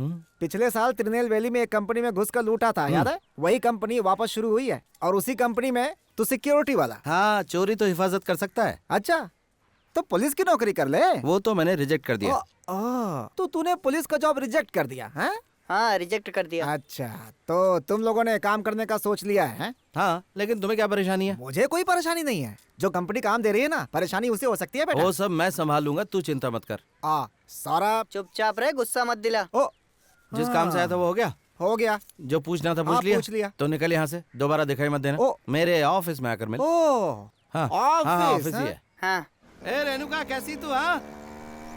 पिछले साल त्रिनेल वैली में एक कंपनी में घुस कर लूटा था, याद है? वही कंपनी वापस शुरू हुई है और उसी कंपनी में तू सिक्योरिटी वाला। हाँ, चोरी तो हिफाजत कर सकता है। अच्छा, तो पुलिस की नौकरी कर ले। वो तो मैंने रिजेक्ट कर दिया। तो तूने पुलिस का जॉब रिजेक्ट कर दिया है? हाँ, रिजेक्ट कर दिया। अच्छा, तो तुम लोगों ने काम करने का सोच लिया है? हाँ, लेकिन तुम्हें क्या परेशानी है? मुझे कोई परेशानी नहीं है। जो कंपनी काम दे रही है ना, परेशानी उसे हो सकती है बेटा। वो सब मैं संभाल लूंगा, तू चिंता मत कर। सौरभ चुपचाप रहे, गुस्सा मत दिला। जिस काम से आया था वो हो गया? हो गया। जो पूछना था पूछ लिया? तो निकल यहाँ से, दोबारा दिखाई मत देना। मेरे ऑफिस में आकर मिल। ऑफिस ही है। हाँ। ए रेणुका, कैसी तू? हाँ,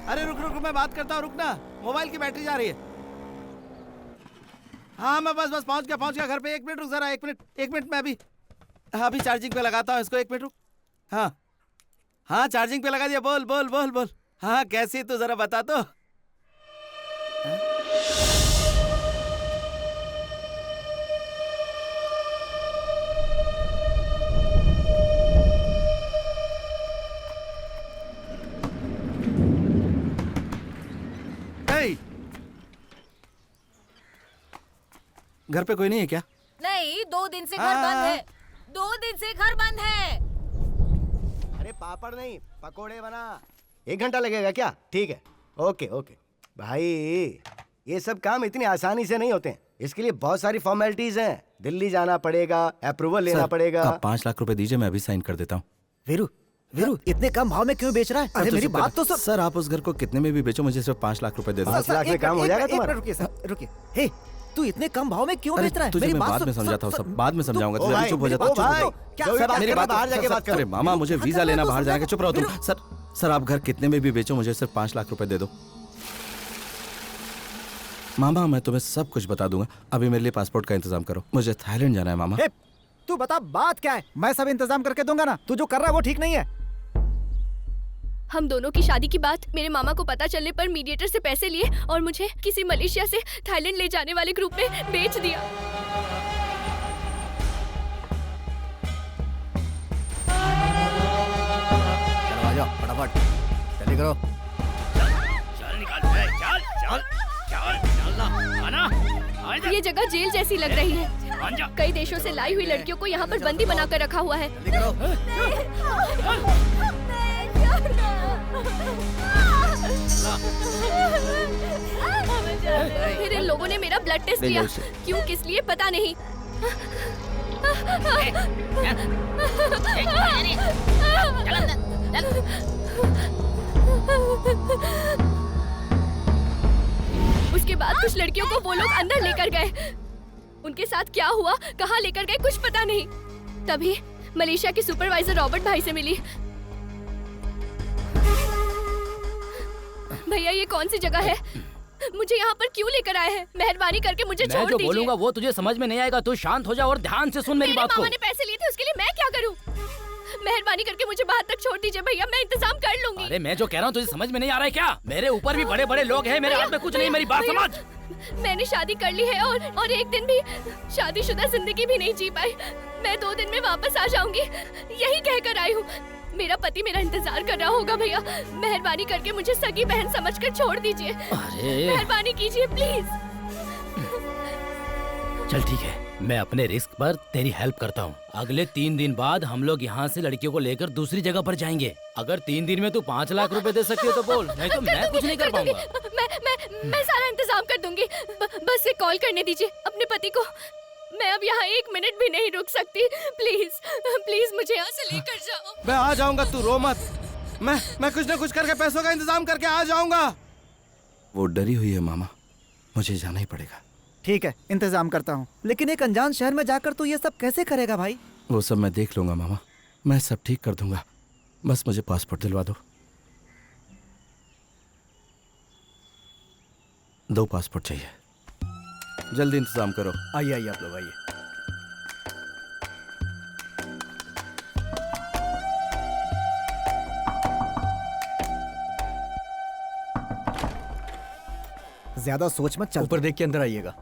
अरे रुक मैं बात करता हूँ, रुकना। मोबाइल की बैटरी जा रही है। हाँ, मैं बस पहुंच गया घर पे। 1 मिनट रुक जरा, 1 मिनट मैं अभी चार्जिंग पे लगाता हूँ इसको। 1 मिनट रुक। हाँ, चार्जिंग पे लगा दिया। बोल। हाँ, कैसी तू जरा बता तो। घर पे कोई नहीं है क्या? नहीं, 2 दिन से घर बंद है। 2 दिन से घर बंद है। अरे पापड़ नहीं, पकोड़े बना। 1 घंटा लगेगा क्या? ठीक है, ओके भाई। ये सब काम इतनी आसानी से नहीं होते हैं, इसके लिए बहुत सारी फॉर्मेलिटीज हैं। दिल्ली जाना पड़ेगा, अप्रूवल लेना पड़ेगा। आप 5 लाख रुपए दीजिए, मैं अभी साइन कर देता हूँ। वीरू, इतने कम भाव में क्यों बेच रहा है? अरे मेरी बात तो सर, आप उस घर को कितने में भी बेचो, मुझे सिर्फ 5 लाख रुपए दे दो। 5 लाख में काम हो जाएगा तुम्हारा। रुकिए। हे, तू इतने कम भाव में क्यों बेच रहा है? तुझे मैं बाद में समझाता हूँ, सब बाद में समझाऊंगा। तू अभी चुप हो जाता। मेरी बात बाहर जाके बात करो। अरे मामा, मुझे वीजा लेना, बाहर जाके। चुप रहो तुम। सर, आप घर कितने में भी बेचो, मुझे सिर्फ 5 लाख रुपए दे दो। मामा, मैं तुम्हें सब कुछ बता दूंगा। अभी मेरे लिए पासपोर्ट का इंतजाम करो, मुझे थाईलैंड जाना है। मामा, तू बता बात क्या है? मैं सब इंतजाम करके दूंगा ना। तू जो कर रहा है वो ठीक नहीं है। हम दोनों की शादी की बात मेरे मामा को पता चलने पर मीडिएटर से पैसे लिए और मुझे किसी मलेशिया से थाईलैंड ले जाने वाले ग्रुप में बेच दिया। चलो आ जाओ फटाफट, जल्दी करो। चल निकाल, चल ना। ये जगह जेल जैसी लग रही है। कई देशों से लाई हुई लड़कियों को यहाँ पर बंदी बनाकर रखा हुआ है। फिर इन लोगों ने मेरा ब्लड टेस्ट किया। क्यों, किस लिए पता नहीं। उसके बाद कुछ लड़कियों को वो लोग अंदर लेकर गए। उनके साथ क्या हुआ, कहाँ लेकर गए, कुछ पता नहीं। तभी मलेशिया के सुपरवाइजर रॉबर्ट भाई से मिली। भैया, ये कौन सी जगह है? मुझे यहाँ पर क्यों लेकर आए हैं? मेहरबानी करके मुझे छोड़ दीजिए। मैं जो बोलूंगा वो तुझे समझ में नहीं आएगा। तू शांत हो जा और ध्यान से सुन मेरी बात को। मामा ने पैसे लिए थे, उसके लिए मैं क्या करूँ? मेहरबानी करके मुझे बाहर तक छोड़ दीजिए भैया, मैं इंतजाम कर लूंगी। अरे मैं जो कह रहा हूँ तुझे समझ में नहीं आ रहा है क्या? मेरे ऊपर भी बड़े बड़े लोग हैं, मेरे हाथ में कुछ नहीं, मेरी बात समझ। मैंने शादी कर ली है और एक दिन भी शादीशुदा जिंदगी भी नहीं जी पाई। मैं 2 दिन में वापस आ जाऊंगी, यही कहकर आई हूँ। मेरा पति मेरा इंतजार कर रहा होगा भैया, मेहरबानी करके मुझे सगी बहन समझकर छोड़ दीजिए। मेहरबानी कीजिए प्लीज। चल ठीक है, मैं अपने रिस्क पर तेरी हेल्प करता हूँ। अगले 3 दिन बाद हम लोग यहाँ से लड़कियों को लेकर दूसरी जगह पर जाएंगे। अगर 3 दिन में तू 5 लाख रुपए दे सकती हो तो बोल, नहीं तो मैं कुछ नहीं कर पाऊंगा। मैं सारा इंतजाम कर दूंगी, बस एक कॉल करने दीजिए अपने पति को। मैं अब यहाँ 1 मिनट भी नहीं रुक सकती। प्लीज प्लीज मुझे यहाँ से लेकर जाओ। मैं आ जाऊंगा, तू रो मत। मैं कुछ न कुछ करके पैसों का इंतजाम करके आ जाऊंगा। वो डरी हुई है मामा, मुझे जाना ही पड़ेगा। ठीक है, इंतजाम करता हूँ, लेकिन एक अनजान शहर में जाकर तू ये सब कैसे करेगा भाई? वो सब मैं देख लूंगा मामा, मैं सब ठीक कर दूंगा। बस मुझे पासपोर्ट दिलवा दो। 2 पासपोर्ट चाहिए, जल्दी इंतजाम करो। आइए आइए आप लोग आइए। ज्यादा सोच मत, चल ऊपर देख के अंदर आइएगा।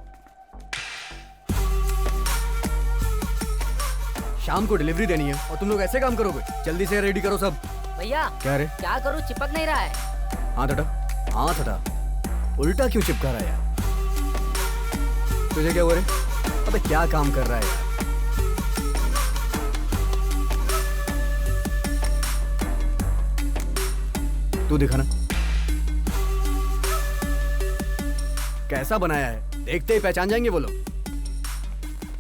शाम को डिलीवरी देनी है और तुम लोग ऐसे काम करोगे? जल्दी से रेडी करो सब। भैया क्या रे? क्या करूँ, चिपक नहीं रहा है। हाथ हटा, हाथ हटा। उल्टा क्यों चिपका रहा है यार? तुझे क्या हुआ रे? अबे क्या काम कर रहा है यार? तू दिखा ना कैसा बनाया है, देखते ही पहचान जाएंगे वो लोग।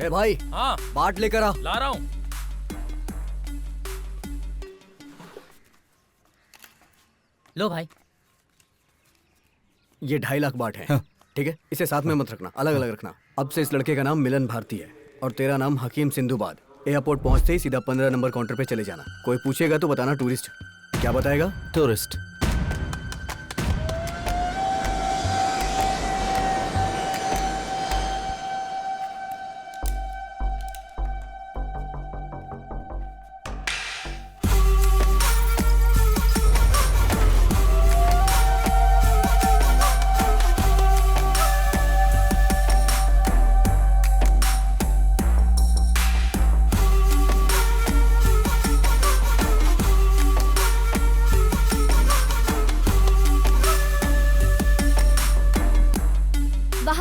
ए भाई, हाँ बाट लेकर आ। ला रहा हूँ। लो भाई, ये 2.5 लाख बाट है। ठीक है, इसे साथ में मत रखना, अलग अलग रखना। अब से इस लड़के का नाम मिलन भारती है और तेरा नाम हकीम सिंधुबाद। एयरपोर्ट पहुंचते ही सीधा 15 नंबर काउंटर पे चले जाना। कोई पूछेगा तो बताना टूरिस्ट। क्या बताएगा? टूरिस्ट।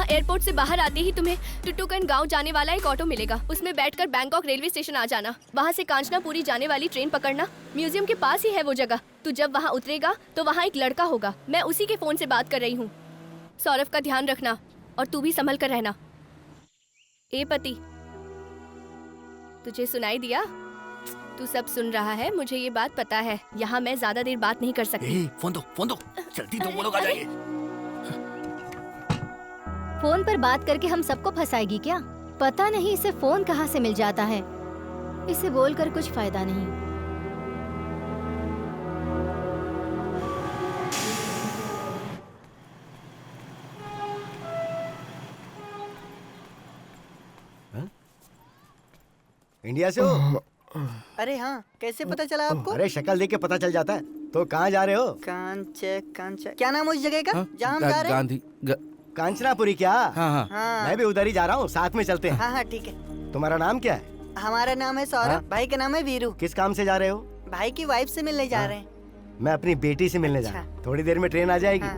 एयरपोर्ट से बाहर आते ही तुम्हें टुटुकन गांव जाने वाला एक ऑटो मिलेगा। उसमें बैठकर बैंकॉक रेलवे स्टेशन आ जाना। वहां से कांचनापुरी जाने वाली ट्रेन पकड़ना। म्यूजियम के पास ही है वो जगह। तू जब वहां उतरेगा तो वहां एक लड़का होगा, मैं उसी के फोन से बात कर रही हूँ। सौरभ का ध्यान रखना और तू भी संभल कर रहना। ए पति, तुझे सुनाई दिया? तू सब सुन रहा है, मुझे ये बात पता है। यहाँ मैं ज्यादा देर बात नहीं कर सकती। फोन दो जल्दी, तुम लोग आ जाइए। फोन पर बात करके हम सबको फंसाएगी क्या? पता नहीं इसे फोन कहाँ से मिल जाता है। इसे बोलकर कुछ फायदा नहीं। इंडिया से हो? अरे हाँ, कैसे पता चला आपको? अरे शक्ल देख के पता चल जाता है। तो कहाँ जा रहे हो? कांच क्या नाम है उस जगह का जहाँ हम जा रहे हैं? गांधी कांचनापुरी। क्या? हाँ। मैं भी उधर ही जा रहा हूँ, साथ में चलते हैं। हाँ ठीक है। तुम्हारा नाम क्या है? हमारा नाम है सौरभ। भाई का नाम है वीरू। किस काम से जा रहे हो? भाई की वाइफ से मिलने जा रहे हैं। मैं अपनी बेटी से मिलने जा रहा हूँ। थोड़ी देर में ट्रेन आ जाएगी।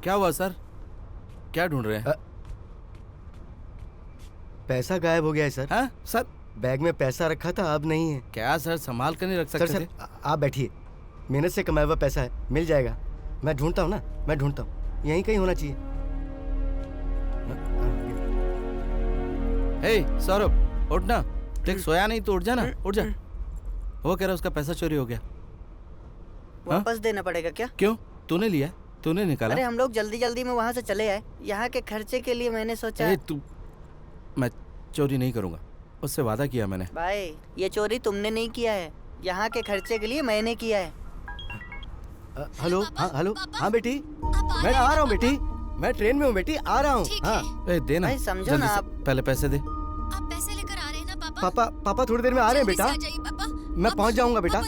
क्या हुआ सर? क्या ढूंढ रहे हैं? पैसा गायब हो गया है सर। हाँ सर, बैग में पैसा रखा था, अब नहीं है। क्या सर, संभाल कर नहीं रख सकते? सर आप बैठिए, मेहनत से कमाया हुआ पैसा है, मिल जाएगा। मैं ढूंढता हूँ ना, मैं ढूंढता हूँ, यहीं कहीं होना चाहिए। हे सौरभ, उठ ना। देख सोया नहीं तो उठ जा ना, उठ जा। वो कह रहा उसका पैसा चोरी हो गया। वापस देना पड़ेगा क्या? क्यों? तूने लिया, तूने निकाला। अरे हम लोग जल्दी जल्दी में वहाँ से चले आए। यहाँ के खर्चे के लिए मैंने सोचा। मैं चोरी नहीं करूँगा, उससे वादा किया मैंने। भाई ये चोरी तुमने नहीं किया है, यहाँ के खर्चे के लिए मैंने किया है। हेलो। हाँ हेलो। हाँ बेटी, मैं आ रहा हूँ बेटी। मैं ट्रेन में हूँ बेटी, आ रहा हूँ। हाँ ए, दे ना भाई समझो जल्दी ना से, आप। पहले पैसे दे। आप पैसे लेकर आ रहे हैं ना पापा? पापा थोड़ी देर में आ रहे हैं बेटा। पापा मैं पहुँच जाऊंगा बेटा।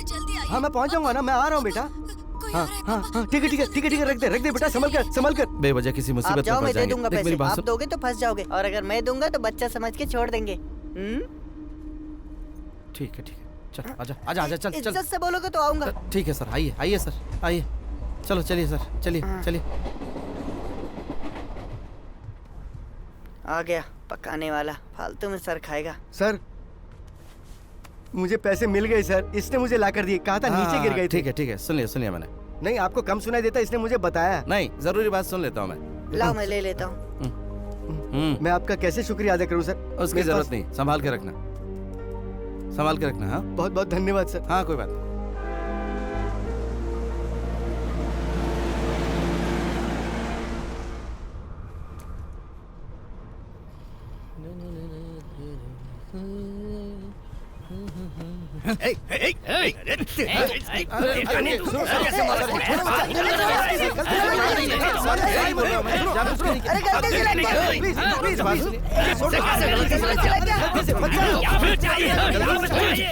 हाँ मैं पहुँच जाऊंगा ना, मैं आ रहा हूँ बेटा। हाँ हाँ हाँ ठीक है ठीक है ठीक है ठीक है, रख दे बेटा, संभल कर। बेवजह किसी आप मुसीबत जाओ, में मैं फंस दे जाएंगे। दूंगा देख मेरी पैसे। बात आप सुन। दोगे तो फंस जाओगे, और अगर मैं दूंगा तो बच्चा समझ के छोड़ देंगे। ठीक है चल आजा चल इज्जत से बोलोगे तो आऊंगा। ठीक है सर, आइए सर, आइए। चलो चलिए सर, चलिए। आ गया पकाने वाला, फालतू में सर खाएगा। सर मुझे पैसे मिल गए सर, इसने मुझे ला कर दिए, कहा था नीचे गिर गए थे। ठीक है, सुन लिया मैंने। नहीं आपको कम सुनाई देता, इसने मुझे बताया। नहीं, जरूरी बात सुन लेता हूँ मैं। लाओ मैं ले लेता हूँ। मैं आपका कैसे शुक्रिया अदा करूँ सर? उसकी जरूरत नहीं, संभाल के रखना। हाँ बहुत बहुत धन्यवाद सर। हाँ कोई बात नहीं।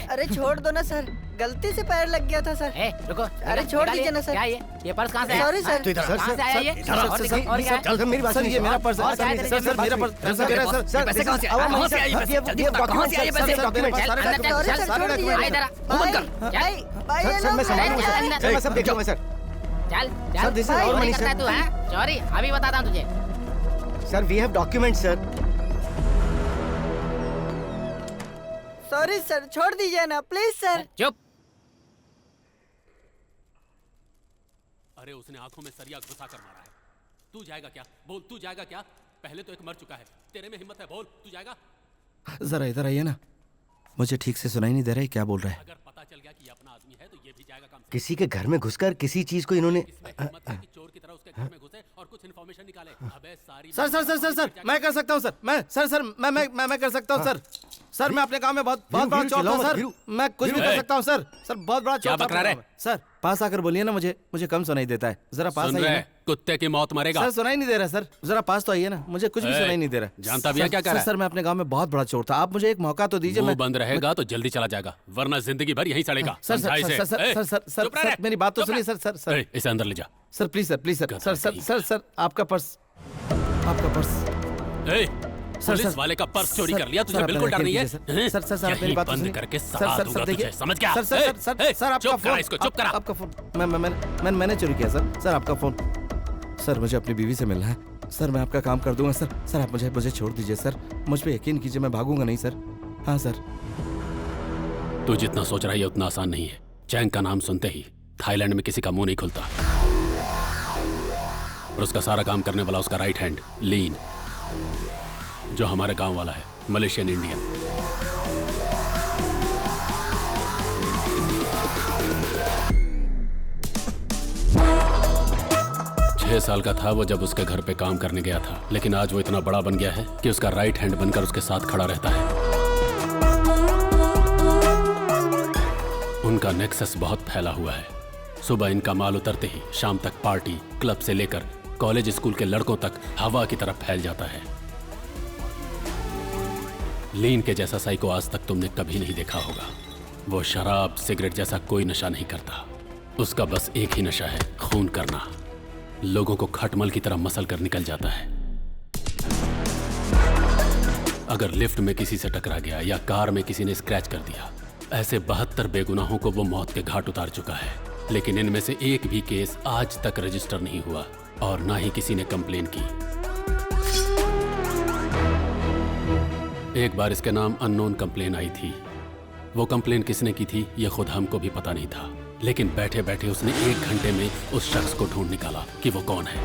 अरे छोड़ दो ना सर, गलती से पैर लग गया था सर। रुको, अरे छोड़ दीजिए ना सर। क्या ये पर्स कहाँ से आया? Sorry sir. कहाँ से आया ये? और दिखाओ, और क्या है? मेरी बात सर ये मेरा पर्स है। सर मेरा पर्स, सर पैसे कहाँ से आए? कहाँ से आए ये पैसे? जल्दी बता, कहाँ से आए ये पैसे? सर मैं संभालूंगा सर, मैं सब देख लूंगा सर। चल sir, this is our money, करता है sir. तू, हैं? सॉरी, अभी बताता हूँ तुझे। Sir we have document sir. Sorry sir, छोड़ दीजिए ना प्लीज सर। चुप। अरे उसने आंखों में सरिया घुसा कर मारा है। तू जाएगा क्या? बोल, तू जाएगा क्या? पहले तो एक मर चुका है, तेरे में हिम्मत है, बोल तू जाएगा? जरा इधर आइए ना, मुझे ठीक से सुनाई नहीं दे रहा है, क्या बोल रहा है? अगर पता चल गया कि ये अपना आदमी है तो ये भी जाएगा काम से। किसी के घर में घुसकर किसी चीज को इन्होंने चोर की तरह उसके घर में घुसे और कुछ इन्फॉर्मेशन निकाले। अबे सारी सर मैं कर सकता हूँ सर, मैं कर सकता हूँ सर, मैं अपने काम में बहुत बड़ा चोर हूँ सर, मैं कुछ भी कर सकता हूँ सर, बहुत बड़ा क्या चोर बकरा रहे? सर पास आकर बोलिए ना, मुझे कम सुनाई देता है, जरा पास सुन आइए रहे? ना। कुत्ते की मौत मरेगा। सर सुनाई नहीं दे रहा सर, जरा पास तो आइए ना, मुझे कुछ भी सुनाई नहीं दे रहा। जानता भी है क्या कर रहा है? सर मैं अपने गांव में बहुत बड़ा चोर था, आप मुझे एक मौका तो दीजिए। मुंह बंद रहेगा तो जल्दी चला जाएगा, वरना जिंदगी भर यहीं सड़ेगा। सर मेरी बात तो सुनिए सर, इसे अंदर ले जा। सर प्लीज सर, आपका पर्स। पुलिस वाले का पर्स चोरी कर लिया, तुझे बिल्कुल डर नहीं है? सर मेरी बात बंद करके सजा दूंगा तुझे, समझ गया? सर आपका फोन, इसको चुप करा। आपका फोन मैंने चोरी किया सर, आपका फोन। सर मुझे अपनी बीवी से मिलना है सर, मैं आपका काम कर दूंगा सर, आप मुझे छोड़ दीजिए सर, मुझ पे यकीन कीजिए, मैं भागूंगा नहीं सर। हाँ सर। तू जितना सोच रहा है उतना आसान नहीं है। चैंग का नाम सुनते ही थाईलैंड में किसी का मुंह नहीं खुलता, और उसका सारा काम करने वाला उसका राइट हैंड लीन, जो हमारे गांव वाला है, मलेशियन इंडियन। छह साल का था वो जब उसके घर पे काम करने गया था, लेकिन आज वो इतना बड़ा बन गया है कि उसका राइट हैंड बनकर उसके साथ खड़ा रहता है। उनका नेक्सस बहुत फैला हुआ है। सुबह इनका माल उतरते ही शाम तक पार्टी, क्लब से लेकर कॉलेज स्कूल के लड़कों तक हवा की तरफ फैल जाता है। लीन के जैसा साइको आज तक तुमने कभी नहीं देखा होगा। वो शराब सिगरेट जैसा कोई नशा नहीं करता, उसका बस एक ही नशा है, खून करना। लोगों को खटमल की तरह मसल कर निकल जाता है। अगर लिफ्ट में किसी से टकरा गया या कार में किसी ने स्क्रैच कर दिया, ऐसे 72 बेगुनाहों को वो मौत के घाट उतार चुका है, लेकिन इनमें से एक भी केस आज तक रजिस्टर नहीं हुआ और ना ही किसी ने कंप्लेन की। एक बार इसके नाम अननोन कंप्लेन आई थी। वो कंप्लेन किसने की थी ये खुद हमको भी पता नहीं था, लेकिन बैठे बैठे उसने 1 घंटे में उस शख्स को ढूंढ निकाला कि वो कौन है।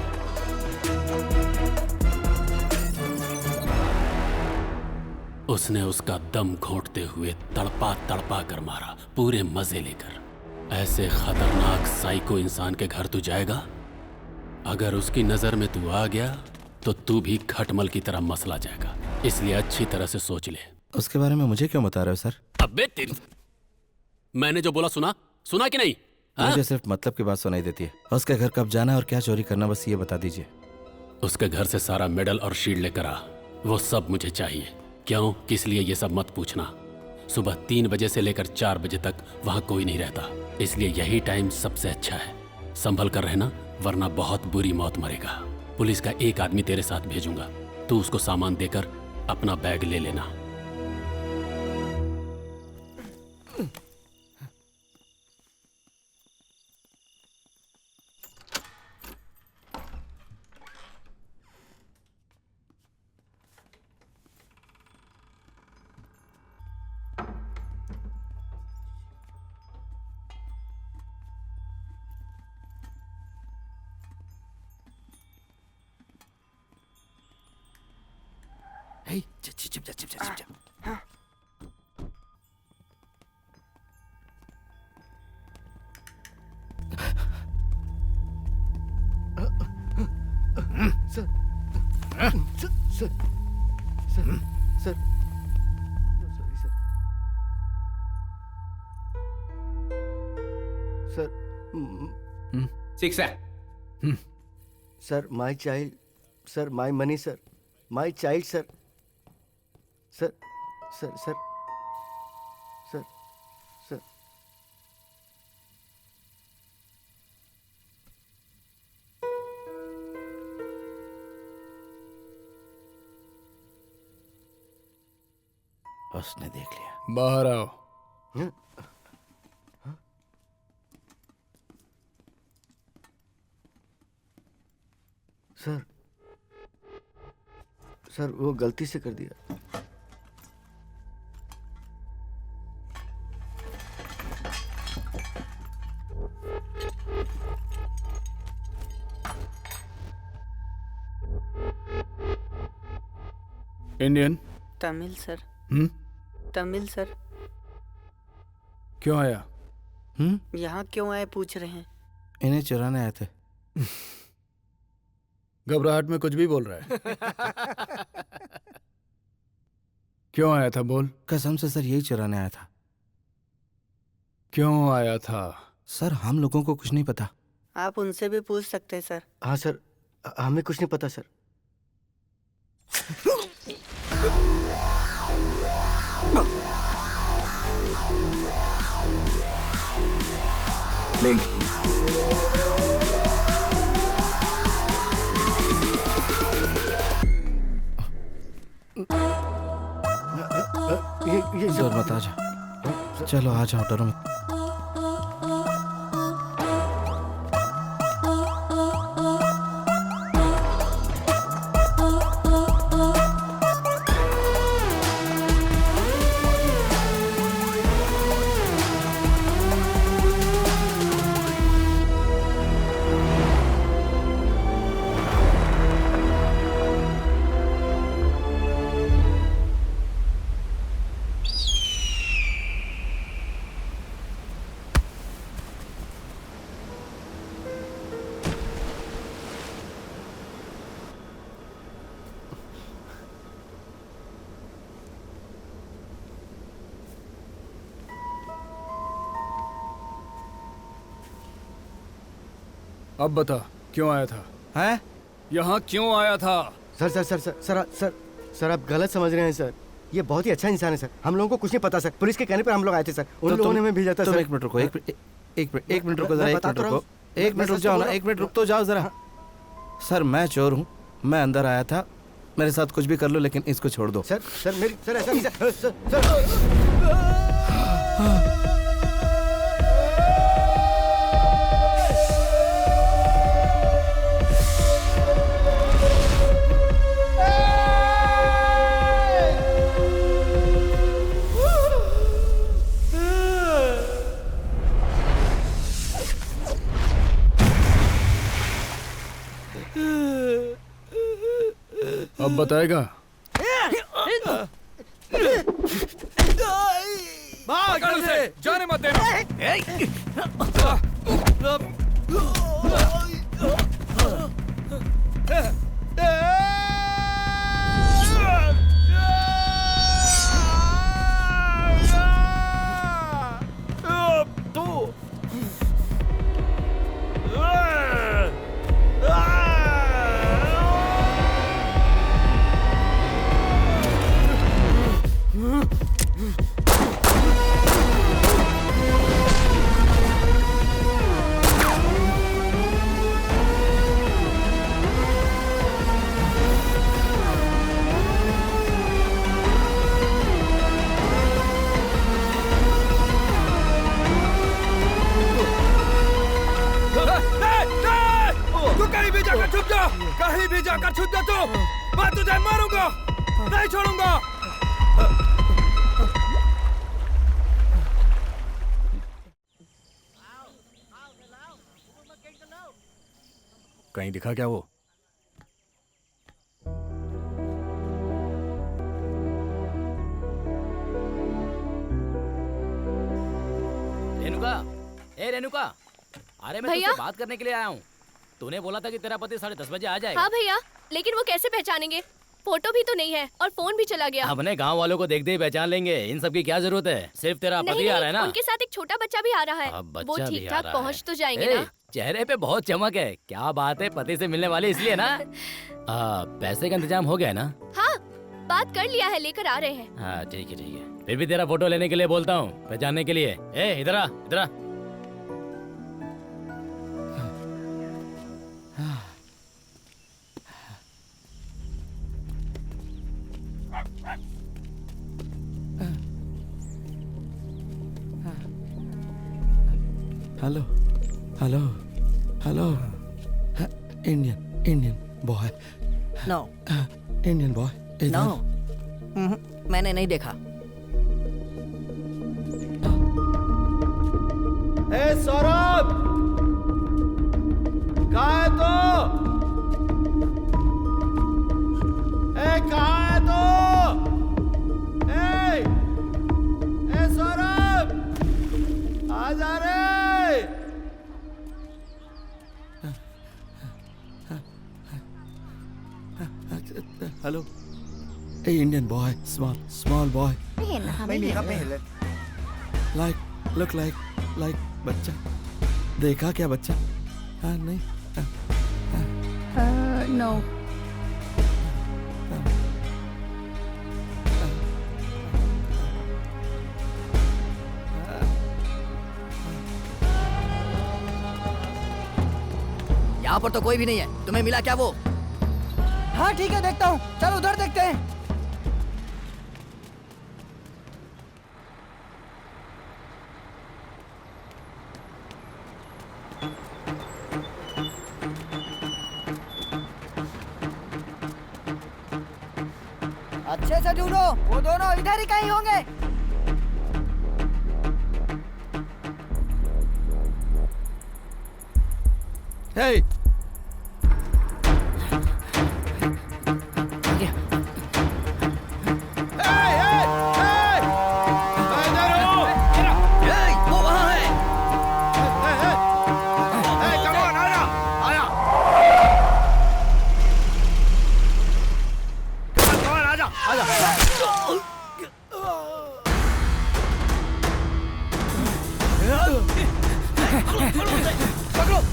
उसने उसका दम घोंटते हुए तड़पा तड़पा कर मारा, पूरे मजे लेकर। ऐसे खतरनाक साइको इंसान के घर तू जाएगा? अगर उसकी नजर में तू आ गया तो तू भी खटमल की तरह मसला जाएगा, इसलिए अच्छी तरह से सोच ले। उसके बारे में मुझे क्यों बता रहे हो सर? अबे तेरी, मैंने जो बोला सुना कि नहीं? मुझे सिर्फ मतलब की बात सुनाई देती है। उसके घर कब जाना और क्या चोरी करना, बस ये बता दीजिए। उसके घर से सारा मेडल और शील्ड लेकर आ। वो सब मुझे चाहिए। क्यों, किस लिए, ये सब मत पूछना। सुबह 3 बजे से लेकर 4 बजे तक वहाँ कोई नहीं रहता, इसलिए यही टाइम सबसे अच्छा है। संभल कर रहना, वरना बहुत बुरी मौत मरेगा। पुलिस का एक आदमी तेरे साथ भेजूंगा, तू उसको सामान देकर अपना बैग ले लेना। चिप जा। Sir sir sir sir sorry sir sir my child sir, my money sir, my child sir, sir sir sir sir sir उसने देख लिया। बाहर आओ। सर सर वो गलती से कर दिया। Indian? Tamil sir. Tamil sir. क्यों आया? यहाँ क्यों आए पूछ रहे हैं। इन्हें चुराने आए थे। घबराहट में कुछ भी बोल रहा है। क्यों आया था बोल। कसम से सर यही चुराने आया था। क्यों आया था? सर हम लोगों को कुछ नहीं पता। आप उनसे भी पूछ सकते हैं सर। हाँ सर, हमें कुछ नहीं पता सर। ये डर मत, आ जाओ। चलो आ जाओ, डरो मत। अब बता क्यों आया था? हैं? यहाँ क्यों आया था? Sir sir sir sir sir sir sir आप गलत समझ रहे हैं सर। ये बहुत ही अच्छा इंसान है सर। हम लोगों को कुछ नहीं पता सर। पुलिस के कहने पर हम लोग आए थे सर। उन लोगों ने हमें भेजा था सर। एक मिनट रुको, एक मिनट रुको जरा, एक मिनट रुको, एक मिनट रुक जाओ ना, एक मिनट रुक तो जाओ जरा। सर मैं चोर हूँ, मैं अंदर आया था, मेरे साथ कुछ भी कर लो लेकिन इसको छोड़ दो। सर सर मेरी सर ऐसा नहीं सर। अब बताएगा? पकड़ उसे, जाने मत देना। कहीं भी जाकर छुप दे तू, मैं तुझे मारूंगा, नहीं छोड़ूंगा। कहीं दिखा क्या वो? रेनुका, ए रेनुका, अरे मैं भैया? तुझसे बात करने के लिए आया हूँ। तूने बोला था कि तेरा पति 10:30 बजे आ जाएगा। हाँ भैया, लेकिन वो कैसे पहचानेंगे? फोटो भी तो नहीं है और फोन भी चला गया। अपने गांव वालों को देखते ही पहचान लेंगे, इन सब की क्या जरूरत है? सिर्फ तेरा पति आ रहा है ना? उनके साथ एक छोटा बच्चा भी आ रहा है। अब वो बच्चा भी ठीक आ ठाक रहा पहुँच है। तो जाएंगे ए, ना? चेहरे पे बहुत चमक है। क्या बात है, पति से मिलने वाले इसलिए ना? पैसे का इंतजाम हो गया है ना? हाँ, बात कर लिया है, लेकर आ रहे हैं। हाँ ठीक है ठीक है। फिर भी तेरा फोटो लेने के लिए बोलता हूँ, पहचानने के लिए। ए इधर आ, इधर आ। Hello hello hello, Indian boy. No Indian boy. No, मैंने नहीं देखा। ए सौरभ, कहाँ है तो? ए कहाँ है तो? ए सौरभ, आ जा रे। Hello, a Indian boy, small boy, look like बच्चा। देखा क्या बच्चा? हाँ नहीं, नो। यहाँ पर तो कोई भी नहीं है। तुम्हें मिला क्या वो? हाँ ठीक है, देखता हूँ। चल उधर देखते हैं। अच्छे से ढूंढो, वो दोनों इधर ही कहीं होंगे। Hey!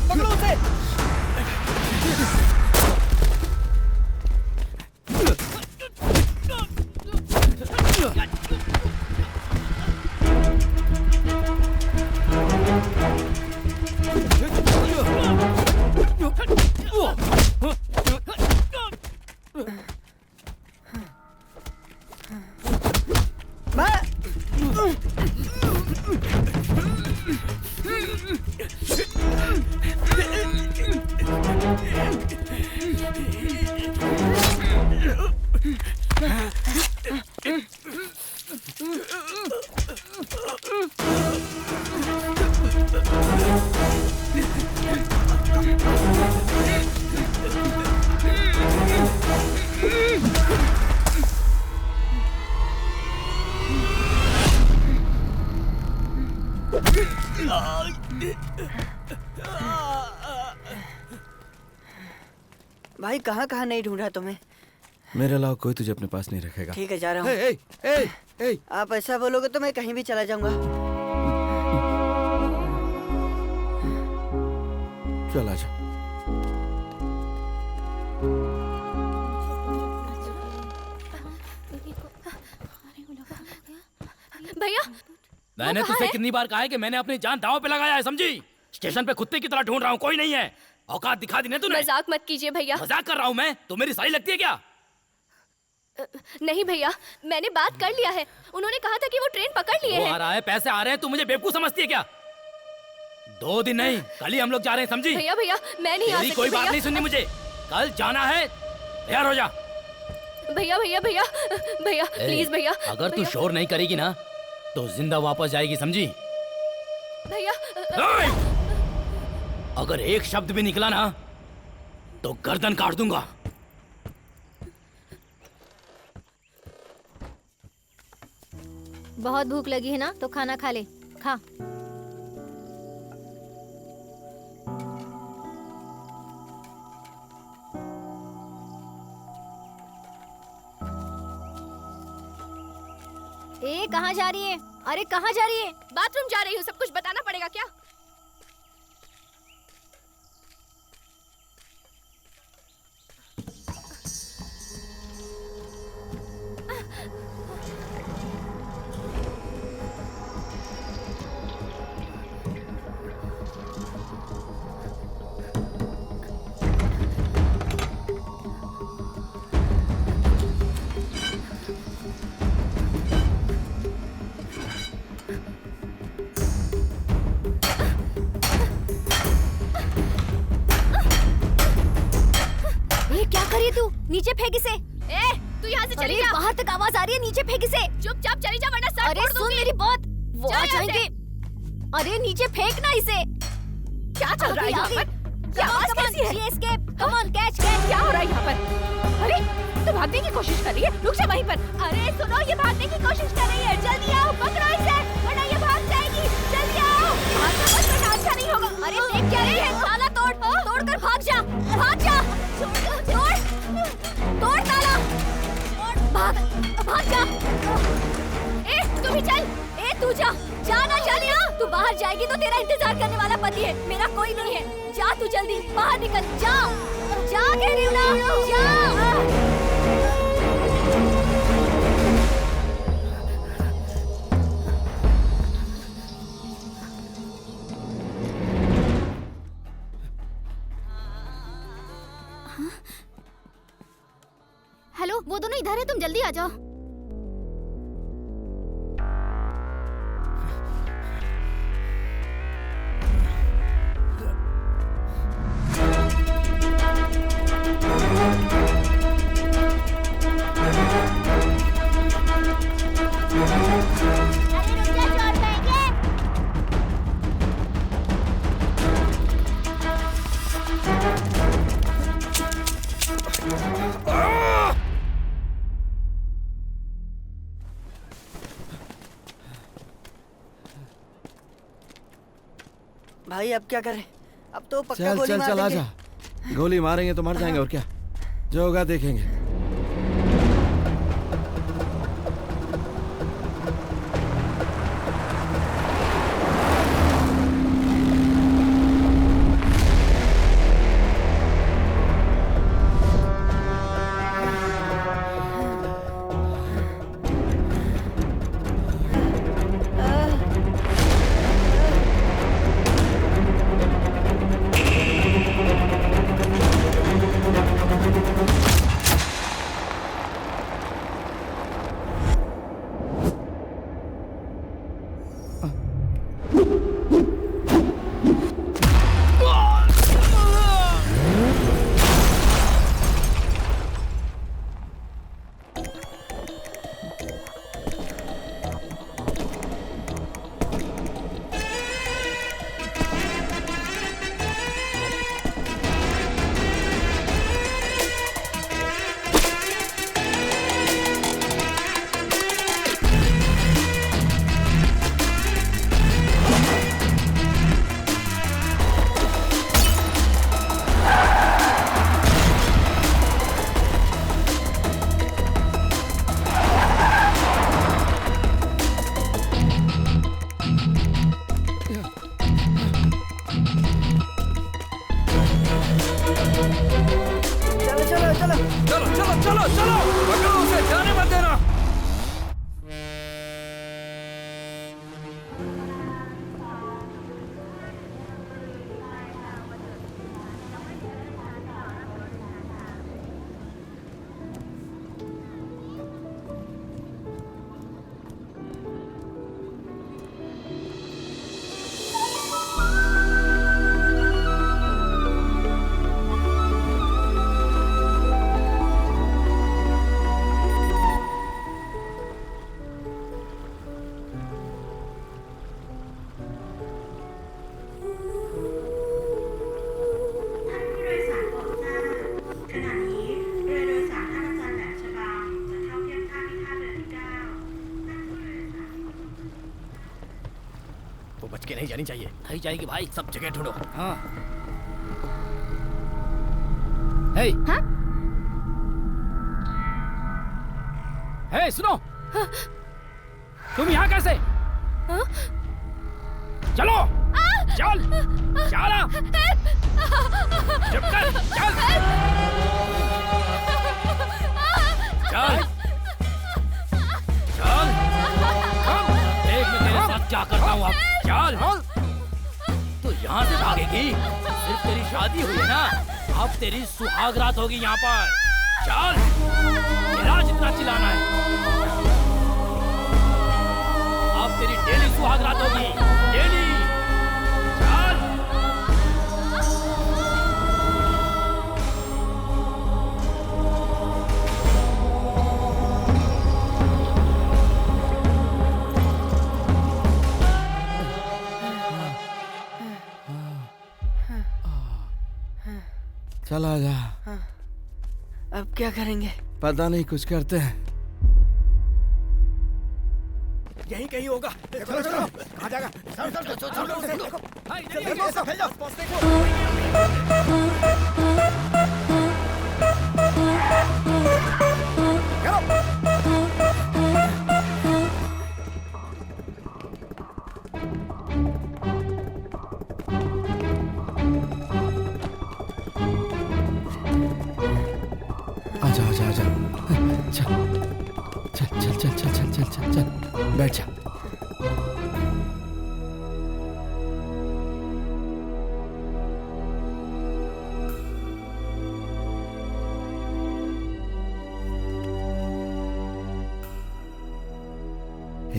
पकड़ो उसे। भाई कहाँ कहाँ नहीं ढूंढा तुम्हें? मेरे अलावा कोई तुझे अपने पास नहीं रखेगा। ठीक है, जा रहा हूँ। ए, ए, ए, ए। आप ऐसा बोलोगे तो मैं कहीं भी चला जाऊंगा। चल आजा। भैया, मैंने तुझसे कितनी बार कहा है कि मैंने अपनी जान दांव पे लगाया है, समझी? स्टेशन पे कुत्ते की तरह ढूंढ रहा हूँ, कोई नहीं है। औकात दिखा दी ना तूने। मजाक मत कीजिए भैया। मजाक कर रहा हूँ मैं? तो मेरी साली लगती है क्या? नहीं भैया, मैंने बात कर लिया है। उन्होंने कहा था कि वो ट्रेन पकड़ लिए हैं। आ रहा है, पैसे आ रहे हैं, तू मुझे बेवकूफ समझती है क्या? 2 दिन नहीं, कल ही हम लोग जा रहे हैं, समझी? भैया भैया, मैं नहीं आ सकती। कोई बात नहीं सुननी मुझे। कल जाना है, तैयार हो जा। भैया भैया भैया भैया प्लीज भैया। अगर तू शोर नहीं करेगी ना तो जिंदा वापस जाएगी, समझी? भैया अगर एक शब्द भी निकला ना तो गर्दन काट दूंगा। बहुत भूख लगी है ना तो खाना खा ले, खा। ए कहाँ जा रही है? अरे कहाँ जा रही है? बाथरूम जा रही हूँ, सब कुछ बताना पड़ेगा क्या? तू नीचे फेंक इसे। तू यहाँ से चली जा। बाहर तक आवाज आ रही है, नीचे फेंक इसे। चुपचाप चली जा वरना सर अरे सुन मेरी बात, वो आ जाएंगे। अरे नीचे फेंकना इसे। क्या चल रहा है यहाँ पर? क्या आवाज कैसी है? Escape, come on, catch catch. क्या हो रहा है यहाँ पर? अरे तो भागने की कोशिश कर रही है, रुक जा वहीं पर। अरे सुनो, ये भागने की कोशिश कर रही है, जल्दी आओ, पकड़ो इसे वरना ये भाग जाएगी। जल्दी आओ, भागना मत वरना अच्छा नहीं होगा। अरे देख क्या रही है? ताला तोड़, तोड़कर भाग जा, भाग जा। तोड़ ताला, भाग भाग जा। तू भी चल। तू जा, जाना जानिया। तू बाहर जाएगी तो तेरा इंतजार करने वाला पति है, मेरा कोई नहीं है। जा तू जल्दी बाहर निकल, जा जा कह रही हूँ ना, जा। हेलो, वो दोनों इधर है, तुम जल्दी आ जाओ। भाई अब क्या करें? अब तो पक्का चल गोली चल मार चल आ देंगे। जा, गोली मारेंगे तो मर जाएंगे और क्या, जो होगा देखेंगे। कहीं जानी चाहिए। कहीं जाएगी भाई, सब जगह ढूंढो। हाँ। हे, हाँ? हे, सुनो। हाँ? तुम यहाँ कैसे? हाँ? चलो, चल, चल, चुप कर, चल, चल, चल, देख मैं तेरे साथ क्या करता हूँ अब, चल, तू यहाँ से भागेगी? सिर्फ तेरी शादी हुई है ना, अब तेरी सुहाग रात होगी यहाँ पर, चल, मेरा जितना चिल्लाना है, अब तेरी डेली सुहाग रात होगी, डेली। चला जा। हाँ। अब क्या करेंगे? पता नहीं, कुछ करते हैं। यहीं कहीं होगा। चलो चलो, आ जाएगा। आजा आजा आजा, चल चल चल चल चल चल चल चल चल, बैठ जा।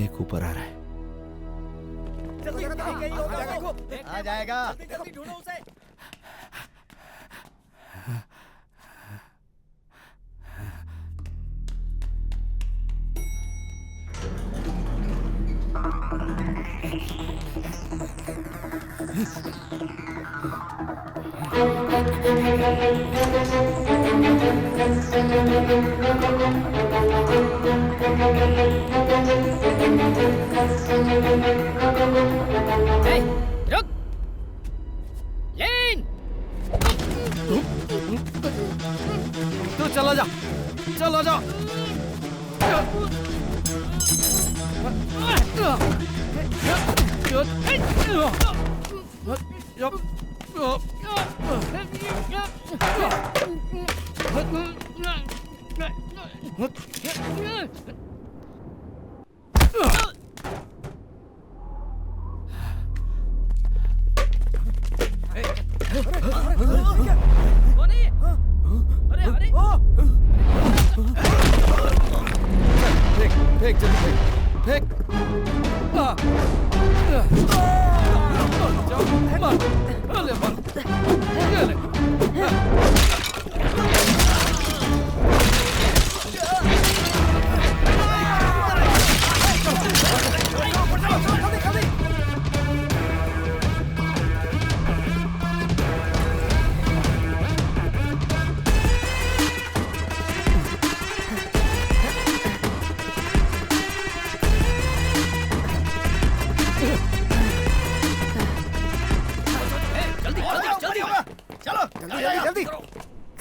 एक ऊपर आ रहा है। आ जाएगा। ढूंढो उसे। रुक! लेन! तू चला जा, चला जा। फेंक जल्दी, फेंक जल्दी।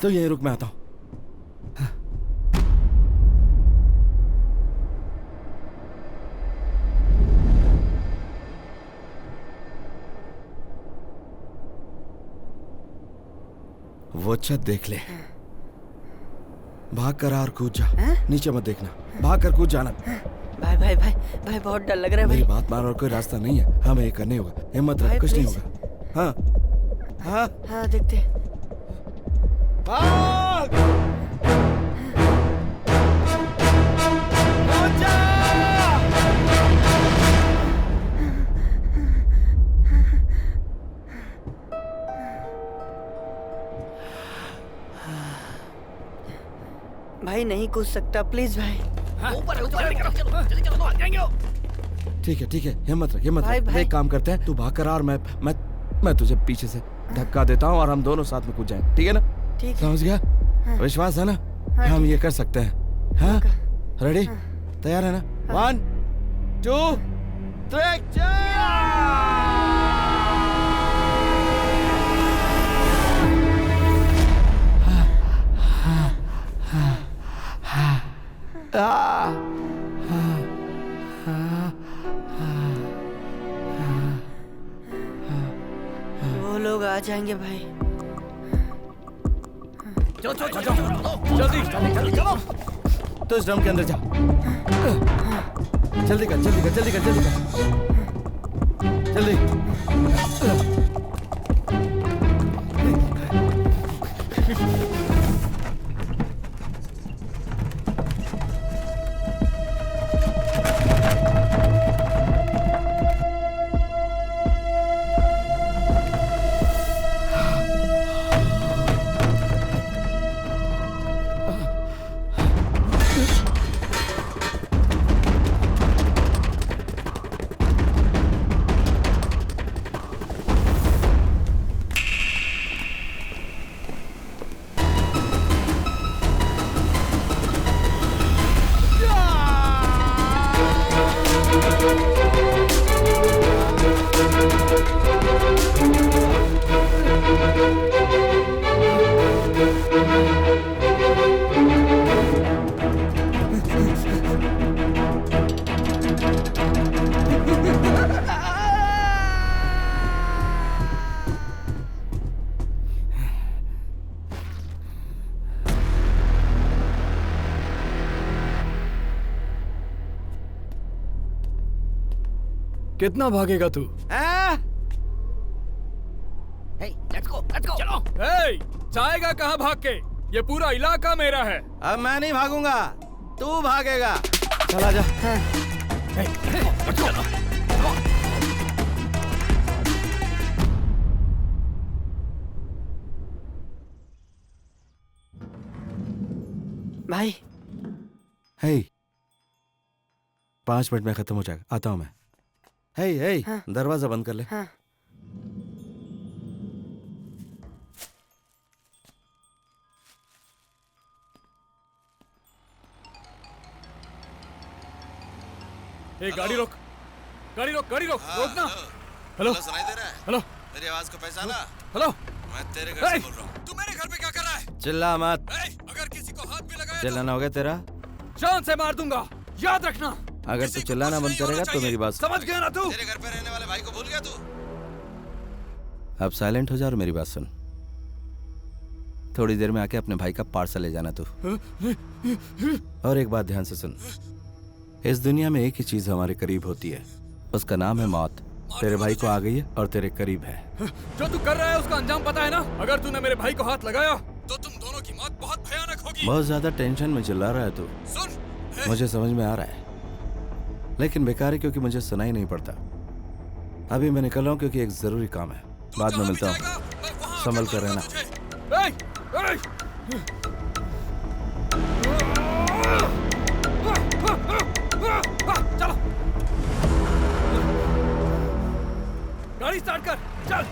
तो यहीं रुक, मैं आता हूँ। वो छत देख ले, भाग कर आ और कूद जा। नीचे मत देखना, भाग कर कूद जाना। भाई भाई भाई भाई, बहुत डर लग रहा है भाई। मेरी बात मान, और कोई रास्ता नहीं है, हमें ये करने होगा। हिम्मत रख, कुछ नहीं होगा। हाँ हाँ हाँ, देखते। भाग! भाई नहीं कूद सकता, प्लीज भाई। ऊपर जल्दी चलो, आ जाएंगे। ठीक है, हिम्मत रख, हिम्मत भाई, रख। भाई। एक काम करते हैं, तू भाग कर आ और मैं तुझे पीछे से धक्का देता हूँ और हम दोनों साथ में कूद जाएंगे, ठीक है ना? ठीक है। समझ गया? हाँ। विश्वास है ना? हाँ, हम ये कर सकते हैं। हाँ, रेडी? तैयार है ना? 1 2 3 चल! लोग आ जाएंगे भाई। चलो चलो चलो जल्दी जल्दी चलो। तो इस ड्रम के अंदर जा। जल्दी कर जल्दी कर जल्दी कर जल्दी कर जल्दी। कितना भागेगा तू? चलो। जाएगा कहाँ भाग के? ये पूरा इलाका मेरा है। अब मैं नहीं भागूंगा, तू भागेगा। चला जा। भाई हे 5 मिनट में खत्म हो जाएगा, आता हूं मैं। हे दरवाजा बंद कर ले। गाड़ी रोक, गाड़ी रोक, गाड़ी रोक, रोकना। हेलो सुनाई दे रहा है? हेलो, मेरी आवाज को पहचाना? हेलो, मैं तेरे घर से बोल रहा हूँ। तू मेरे घर पे क्या कर रहा है? चिल्ला मत। अगर किसी को हाथ भी लगाया चिल्लाना हो गया तेरा? जान से मार दूंगा, याद रखना। अगर तू चिल्लाना बंद करेगा तो मेरी बात समझ गया ना तू? तेरे घर पे रहने वाले भाई को भूल गया तू? अब साइलेंट हो जा और मेरी बात सुन। थोड़ी देर में आके अपने भाई का पार्सल ले जाना तू। और एक बात ध्यान से सुन, इस दुनिया में एक ही चीज हमारे करीब होती है, उसका नाम है मौत। तेरे भाई को आ गई है और तेरे करीब है। जो तू कर रहा है उसका अंजाम पता है ना? अगर तूने मेरे भाई को हाथ लगाया तो तुम दोनों की मौत बहुत भयानक होगी। बहुत ज्यादा टेंशन में चिल्ला रहा है तू। सुन, मुझे समझ में आ रहा है, लेकिन बेकार है क्योंकि मुझे सुनाई नहीं पड़ता। अभी मैं निकल रहा हूँ क्योंकि एक जरूरी काम है। बाद में मिलता हूँ, संभल कर रहना। चलो, गाड़ी स्टार्ट कर, चल।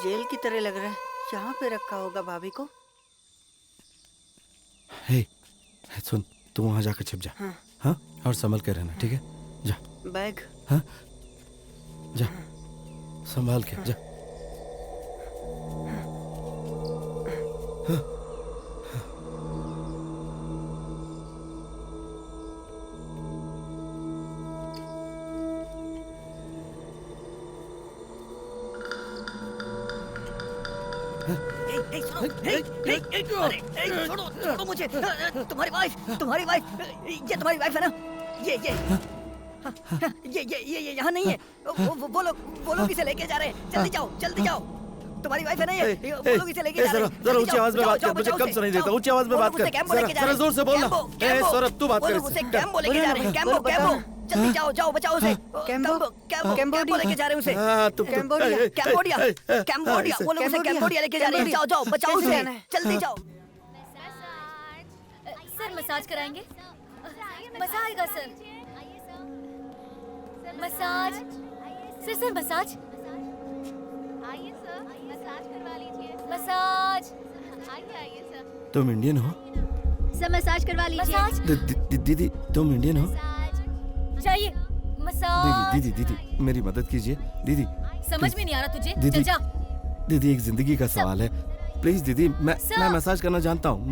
जेल की तरह लग रहा है। यहाँ पे रखा होगा भाभी को। हे, सुन, तू वहाँ जाकर छिप जा। हाँ, और संभल के रहना, ठीक है? जा। बैग। हाँ, जा, संभाल के जा। हाँ। छोड़ो मुझे। तुम्हारी वाइफ ये तुम्हारी वाइफ है ना? ये यहाँ नहीं है। वो लोग इसे लेके जा रहे हैं। जल्दी जाओ। तुम्हारी वाइफ है ना ये? वो लोग इसे लेके जा रहे हैं। जरा ऊंची आवाज में बात कर, मुझे कम सुनाई देता। ऊंची आवाज में बात कर, जरा जोर से बोलना। सौरभ तू बात कर। उसे कैम्बो लेके जा रहे हैं। कैम्बो जल्दी जाओ बचाओ उसे। कैम्बो लेके जा रहे हैं उसे। कैम्बोडिया वो लोग उसे कैम्बोडिया लेके जा रहे हैं। जाओ बचाओ उसे। जल्दी जाओ। सर मसाज कराएंगे? मजा आएगा सर। Massage sir massage. आइए सर, मसाज करवा लीजिए। मसाज। आइए सर। तुम इंडियन हो? सर मसाज करवा लीजिए। दीदी तुम इंडियन हो? चाहिए मसाज। दीदी मेरी मदद कीजिए। दीदी समझ में नहीं आ रहा तुझे? दीदी, चल जा। दीदी एक जिंदगी का सवाल है, प्लीज दीदी। मैं मसाज करना जानता हूँ।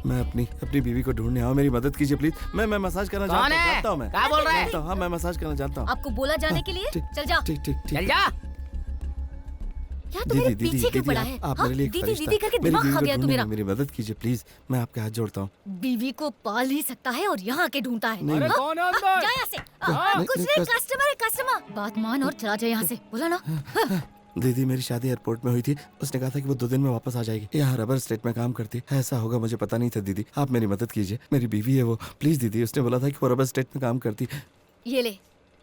मैं अपनी बीवी को ढूंढने आऊँ, मेरी मदद कीजिए प्लीज। मैं मसाज करना जानता हूँ। मैं क्या बोल रहा है? हाँ, मैं मसाज करना जानता हूँ। आपको बोला जाने के लिए? चल जा। ठीक। चल जा। क्या तुम मेरे पीछे क्यों पड़ा है? आप मेरे लिए दीदी करके दिमाग खा गया तू मेरा। मेरी मदद कीजिए प्लीज, मैं आपके हाथ जोड़ता हूँ। बीवी को पाल ही सकता है और यहाँ के ढूंढता है। नहीं, कौन है अंदर? जा यहाँ से। कुछ नहीं, कस्टमर। बात मान और चला जाए यहाँ से, बोला ना। दीदी मेरी शादी एयरपोर्ट में हुई थी, उसने कहा था कि वो 2 दिन में वापस आ जाएगी। यहाँ रबर स्टेट में काम करती है। ऐसा होगा मुझे पता नहीं था दीदी, आप मेरी मदद कीजिए। मेरी बीवी है वो, प्लीज दीदी। उसने बोला था कि वो रबर स्टेट में काम करती। ये ले,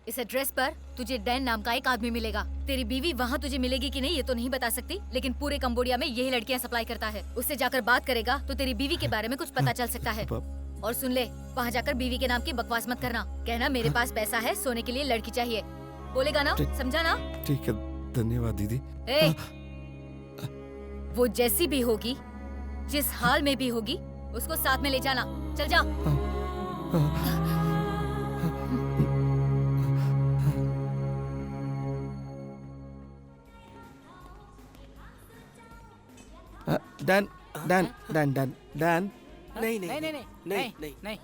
इस एड्रेस पर तुझे डैन नाम का एक आदमी मिलेगा। तेरी बीवी वहाँ तुझे मिलेगी कि नहीं ये तो नहीं बता सकती, लेकिन पूरे कंबोडिया में यही लड़कियाँ सप्लाई करता है। उससे जाकर बात करेगा तो तेरी बीवी के बारे में कुछ पता चल सकता है। और सुन ले, वहाँ जाकर बीवी के नाम की बकवास मत करना। कहना मेरे पास पैसा है, सोने के लिए लड़की चाहिए। बोलेगा ना? समझा ना? ठीक है, धन्यवाद दीदी। वो जैसी भी होगी, जिस हाल में भी होगी, उसको साथ में ले जाना। चल जा। डैन। नहीं।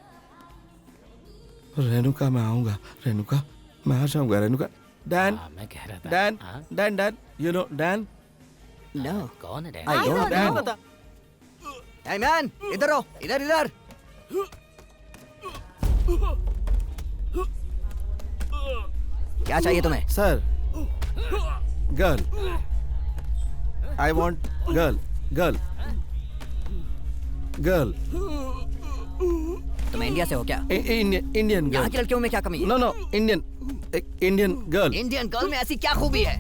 रेणुका, मैं आऊंगा। रेणुका, मैं आ जाऊंगा। रेणुका, डैन। मैं कह रहा था Dan, you know Dan? No. कौन है I don't know Dan. Hey man, इधर आओ, इधर। क्या चाहिए तुम्हें? Sir, girl. I want girl. तुम इंडिया से हो क्या? Indian girl. यहाँ की लड़कियों में क्या कमी है? No, Indian girl. Indian girl में ऐसी क्या खूबी है?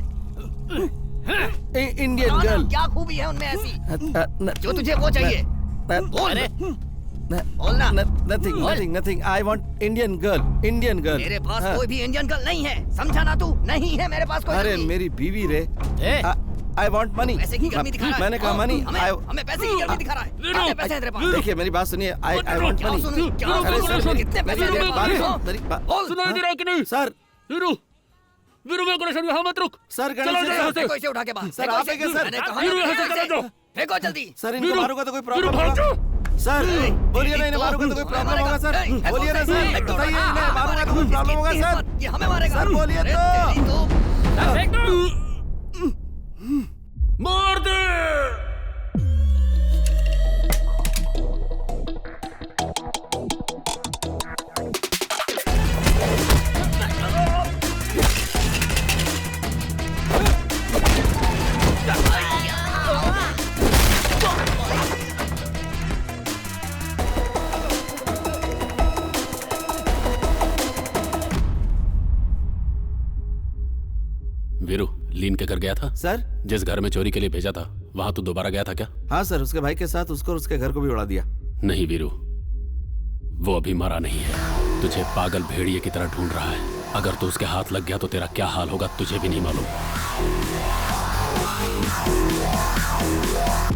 Indian girl. क्या खूबी है उनमें ऐसी जो तुझे वो चाहिए? बोलना। Nothing. I want Indian girl. मेरे पास कोई भी इंडियन गर्ल नहीं है, समझा ना तू? नहीं है मेरे पास कोई। अरे मेरी बीवी रे। I want money। पैसे की गर्मी दिखा रहा है। मैंने कहा मनी। हमें पैसे की गर्मी दिखा रहा है। कितने पैसे हैं तेरे पास? देखिए मेरी बात सुनिए। I want money। कितने पैसे मेरी बोल। सुनाई दे रहा है कि नहीं? सर, वीरू मेरे को यहाँ मत रुक। सर चलो यहाँ से। फेंको इसे उठा के बाहर। सर आप है क्या सर? वीरू यहाँ से चला जाओ। फेंको जल्दी। सर इनको मारूंगा तो कोई प्रॉब्लम होगा? सर बोलिए ना, इन्हें मारूंगा तो कोई प्रॉब्लम होगा सर? बोलिए ना सर, बताइए इन्हें मारूंगा तो कोई प्रॉब्लम होगा सर? ये हमें मारेगा। सर बोलिए तो। मार दे। वीरू, लीन के घर गया था? सर, जिस घर में चोरी के लिए भेजा था वहाँ तू दोबारा गया था क्या? हाँ सर, उसके भाई के साथ उसको और उसके घर को भी उड़ा दिया। नहीं वीरू, वो अभी मरा नहीं है, तुझे पागल भेड़िए की तरह ढूंढ रहा है। अगर तू उसके हाथ लग गया तो तेरा क्या हाल होगा तुझे भी नहीं मालूम।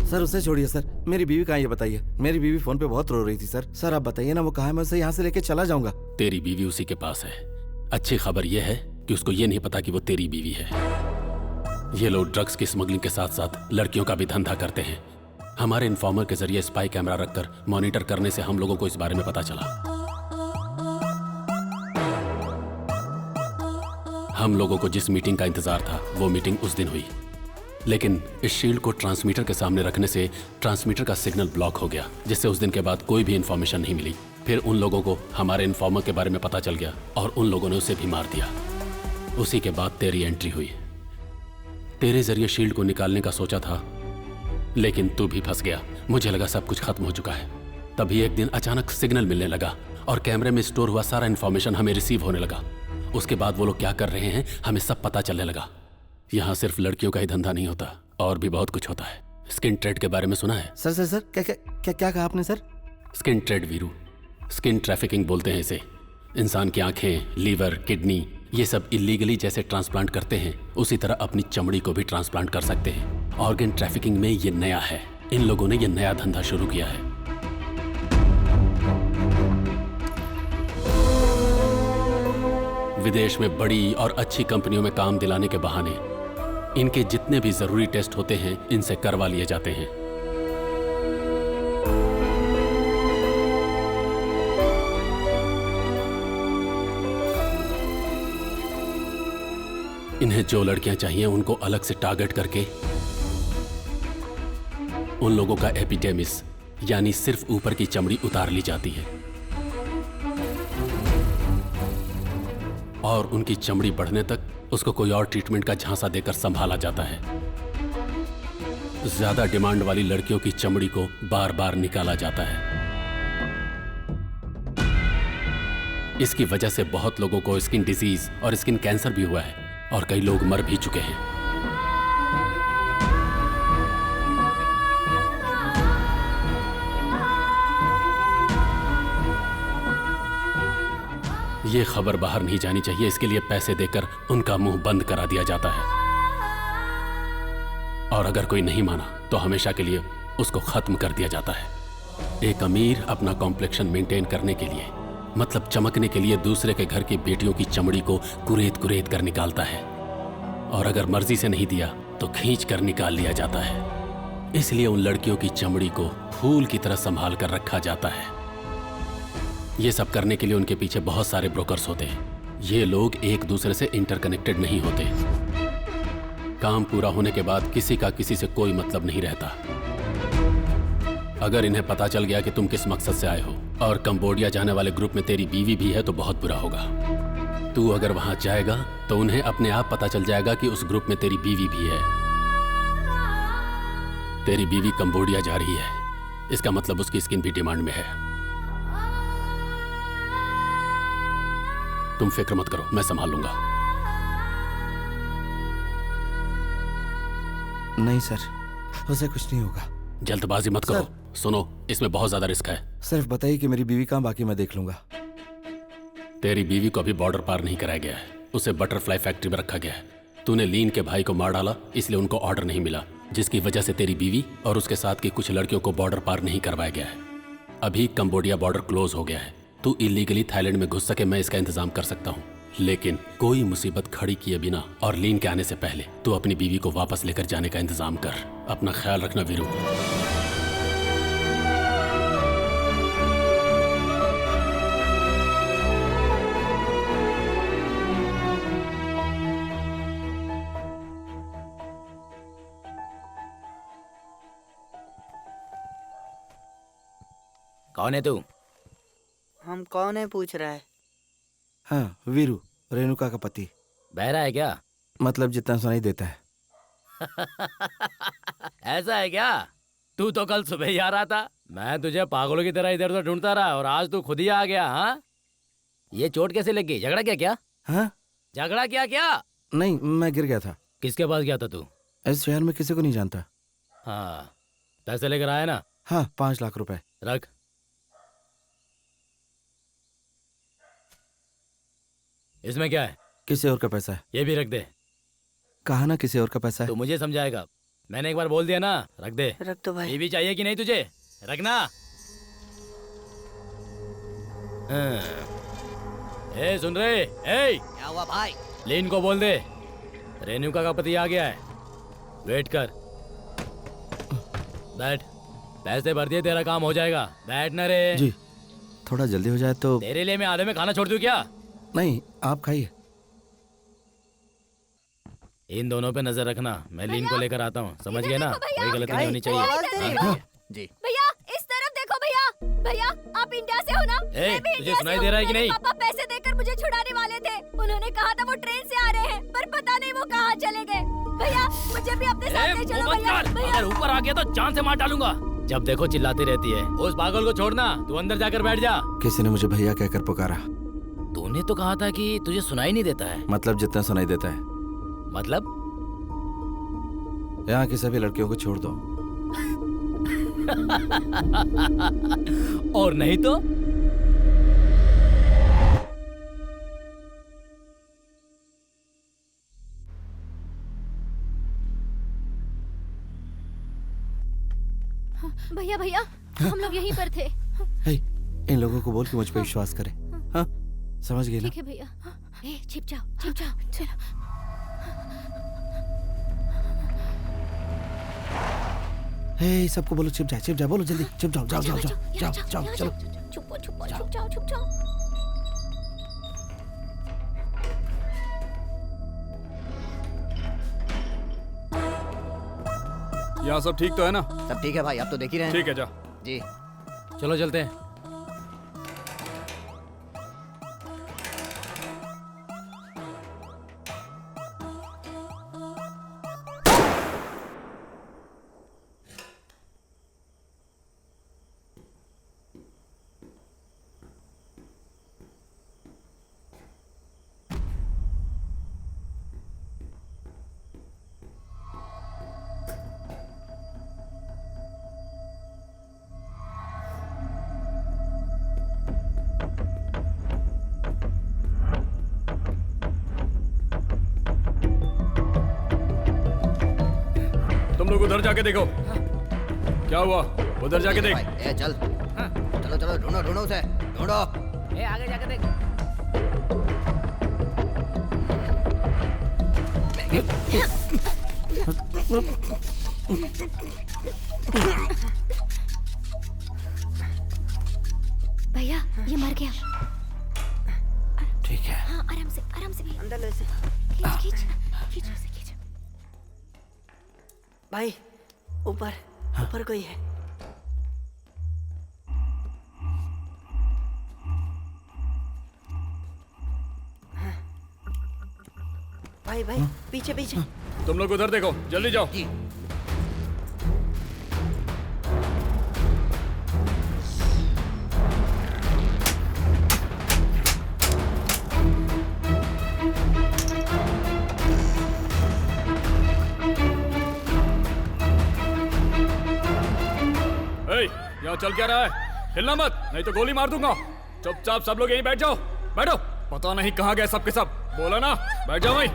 सर उसे छोड़िए सर, मेरी बीवी कहाँ है ये बताइए। मेरी बीवी फोन पे बहुत रो रही थी सर। सर आप बताइए ना वो कहाँ है, मैं उसे यहाँ से लेके चला जाऊंगा। तेरी बीवी उसी के पास है। अच्छी खबर यह है कि उसको ये नहीं पता कि वो तेरी बीवी है। ये लोग ड्रग्स की स्मगलिंग के साथ साथ लड़कियों का भी धंधा करते हैं। हमारे इन्फॉर्मर के जरिए स्पाई कैमरा रखकर मॉनिटर करने से हम लोगों को इस बारे में पता चला। हम लोगों को जिस मीटिंग का इंतजार था वो मीटिंग उस दिन हुई, लेकिन इस शील्ड को ट्रांसमीटर के सामने रखने से ट्रांसमीटर का सिग्नल ब्लॉक हो गया, जिससे उस दिन के बाद कोई भी इंफॉर्मेशन नहीं मिली। फिर उन लोगों को हमारे इन्फॉर्मर के बारे में पता चल गया और उन लोगों ने उसे भी मार दिया। उसी के बाद तेरी एंट्री हुई। तेरे जरिए शील्ड को निकालने का सोचा था, लेकिन तू भी फंस गया। मुझे लगा सब कुछ खत्म हो चुका है। तभी एक दिन अचानक सिग्नल मिलने लगा और कैमरे में स्टोर हुआ सारा इन्फॉर्मेशन हमें रिसीव होने लगा। उसके बाद वो लोग क्या कर रहे हैं हमें सब पता चलने लगा। यहाँ सिर्फ लड़कियों का ही धंधा नहीं होता, और भी बहुत कुछ होता है। स्किन ट्रेड के बारे में सुना है? सर सर सर क्या क्या क्या, क्या कहा आपने sir? Skin trade Veeru, skin trafficking बोलते हैं इसे। इंसान की आंखें, लीवर, किडनी, ये सब इलीगली जैसे ट्रांसप्लांट करते हैं, उसी तरह अपनी चमड़ी को भी ट्रांसप्लांट कर सकते हैं। ऑर्गन ट्रैफिकिंग में ये नया है। इन लोगों ने ये नया धंधा शुरू किया है। विदेश में बड़ी और अच्छी कंपनियों में काम दिलाने के बहाने इनके जितने भी जरूरी टेस्ट होते हैं इनसे करवा लिए जाते हैं। इन्हें जो लड़कियां चाहिए उनको अलग से टारगेट करके उन लोगों का एपिडेमिस यानी सिर्फ ऊपर की चमड़ी उतार ली जाती है और उनकी चमड़ी बढ़ने तक उसको कोई और ट्रीटमेंट का झांसा देकर संभाला जाता है। ज्यादा डिमांड वाली लड़कियों की चमड़ी को बार बार निकाला जाता है। इसकी वजह से बहुत लोगों को स्किन डिजीज और स्किन कैंसर भी हुआ है और कई लोग मर भी चुके हैं। ये खबर बाहर नहीं जानी चाहिए, इसके लिए पैसे देकर उनका मुंह बंद करा दिया जाता है और अगर कोई नहीं माना तो हमेशा के लिए उसको खत्म कर दिया जाता है। एक अमीर अपना कॉम्प्लेक्शन मेंटेन करने के लिए, मतलब चमकने के लिए, दूसरे के घर की बेटियों की चमड़ी को कुरेद कुरेद कर निकालता है और अगर मर्जी से नहीं दिया तो खींच कर निकाल लिया जाता है। इसलिए उन लड़कियों की चमड़ी को फूल की तरह संभाल कर रखा जाता है। ये सब करने के लिए उनके पीछे बहुत सारे ब्रोकर्स होते हैं। ये लोग एक दूसरे से इंटरकनेक्टेड नहीं होते। काम पूरा होने के बाद किसी का किसी से कोई मतलब नहीं रहता। अगर इन्हें पता चल गया कि तुम किस मकसद से आए हो और कंबोडिया जाने वाले ग्रुप में तेरी बीवी भी है तो बहुत बुरा होगा। तू अगर वहां जाएगा तो उन्हें अपने आप पता चल जाएगा कि उस ग्रुप में तेरी बीवी भी है। तेरी बीवी कंबोडिया जा रही है, इसका मतलब उसकी स्किन भी डिमांड में है। तुम फिक्र मत करो, मैं संभाल लूंगा। नहीं सर, उसे कुछ नहीं होगा। जल्दबाजी मत करो। सुनो, इसमें बहुत ज्यादा रिस्क है। सिर्फ बताइए कि मेरी बीवी कहाँ, बाकी मैं देख लूंगा। तेरी बीवी को अभी बॉर्डर पार नहीं कराया गया है, उसे बटरफ्लाई फैक्ट्री में रखा गया है। तूने लीन के भाई को मार डाला, इसलिए उनको ऑर्डर नहीं मिला, जिसकी वजह से तेरी बीवी और उसके साथ की कुछ लड़कियों को बॉर्डर पार नहीं करवाया गया है। अभी कंबोडिया बॉर्डर क्लोज हो गया है। तू इलीगली थाईलैंड में घुस सके, मैं इसका इंतजाम कर सकता हूँ, लेकिन कोई मुसीबत खड़ी किए बिना और लीन के आने से पहले तू अपनी बीवी को वापस लेकर जाने का इंतजाम कर। अपना ख्याल रखना वीरू। कौन है तू? हम कौन है पूछ रहा है? हाँ, वीरू, रेणुका का पति। बहरा है क्या? मतलब जितना सुनाई देता है। ऐसा है क्या? तू तो कल सुबह ही आ रहा था। मैं तुझे पागलों की तरह इधर उधर ढूंढता रहा और आज तू खुद ही आ गया। हाँ, ये चोट कैसे लग गई? झगड़ा क्या? हाँ? झगड़ा क्या? नहीं, मैं गिर गया था। किसके पास गया था तू? इस शहर में किसी को नहीं जानता। हाँ, पैसे लेकर आया ना? हाँ, 5 लाख रुपए। रख। इसमें क्या है? किसी और का पैसा है। ये भी रख दे। कहा ना किसी और का पैसा है। तू मुझे समझाएगा, मैंने एक बार बोल दिया ना। रख दे। रख दो भाई। बीवी चाहिए कि नहीं तुझे? रखना। ए सुन रहे? ए क्या हुआ भाई? लीन को बोल दे रेणुका का पति आ गया है, वेट कर। बैठ, पैसे भर दिए, तेरा काम हो जाएगा। बैठ ना रे। जी थोड़ा जल्दी हो जाए तो। तेरे लिए मैं आधे में खाना छोड़ दूं क्या? नहीं आप खाइए। इन दोनों पे नजर रखना, मैं लीन को लेकर आता हूँ, समझ गए ना? कोई गलती नहीं होनी चाहिए। जी भैया इस तरफ देखो भैया। भैया आप इंडिया से हो ना? ए, मैं भी तुझे इंडिया सुनाई से दे हूँ। रहा है कि मेरे नहीं? पापा पैसे देकर मुझे छुड़ाने वाले थे। उन्होंने कहा था वो ट्रेन से आ रहे हैं, पर पता नहीं वो कहाँ चले गए। भैया मुझे भी अपने साथ ले चलो भैया। अगर ऊपर आ गया तो जान से मार डालूंगा। जब देखो चिल्लाती रहती है। उस पागल को छोड़ना, तू अंदर जाकर बैठ जा। किसी ने मुझे भैया कहकर पुकारा। तूने तो कहा था कि तुझे सुनाई नहीं देता है। मतलब जितना सुनाई देता है। मतलब यहाँ की सभी लड़कियों को छोड़ दो। और नहीं तो भैया भैया हम लोग यहीं पर थे। हे, इन लोगों को बोल के मुझ पे विश्वास करें। हाँ समझ गए ना? ठीक है भैया। ए छिप जाओ चलो। हे सबको बोलो छिप जाए बोलो जल्दी छिप जाओ जाओ चलो। छुप जाओ। यहाँ सब ठीक तो है ना? सब ठीक है भाई, आप तो देख ही रहे हैं। ठीक है जा। जी चलो चलते हैं। तुम लोग उधर जाके देखो। क्या हुआ? उधर जाके देख। ए चल चलो ढूंढो उसे ढूंढो। ए आगे जाके देख। भैया ये मर गया। ठीक है। हाँ आराम से भी। अंदर ले से। खींच। भाई ऊपर कोई है। भाई पीछे। तुम लोग उधर देखो, जल्दी जाओ। यहाँ चल क्या रहा है? हिलना मत, नहीं तो गोली मार दूंगा। चुपचाप सब लोग यहीं बैठ जाओ। बैठो। पता नहीं कहाँ गए सबके सब। बोला ना, बैठ जाओ वहीं।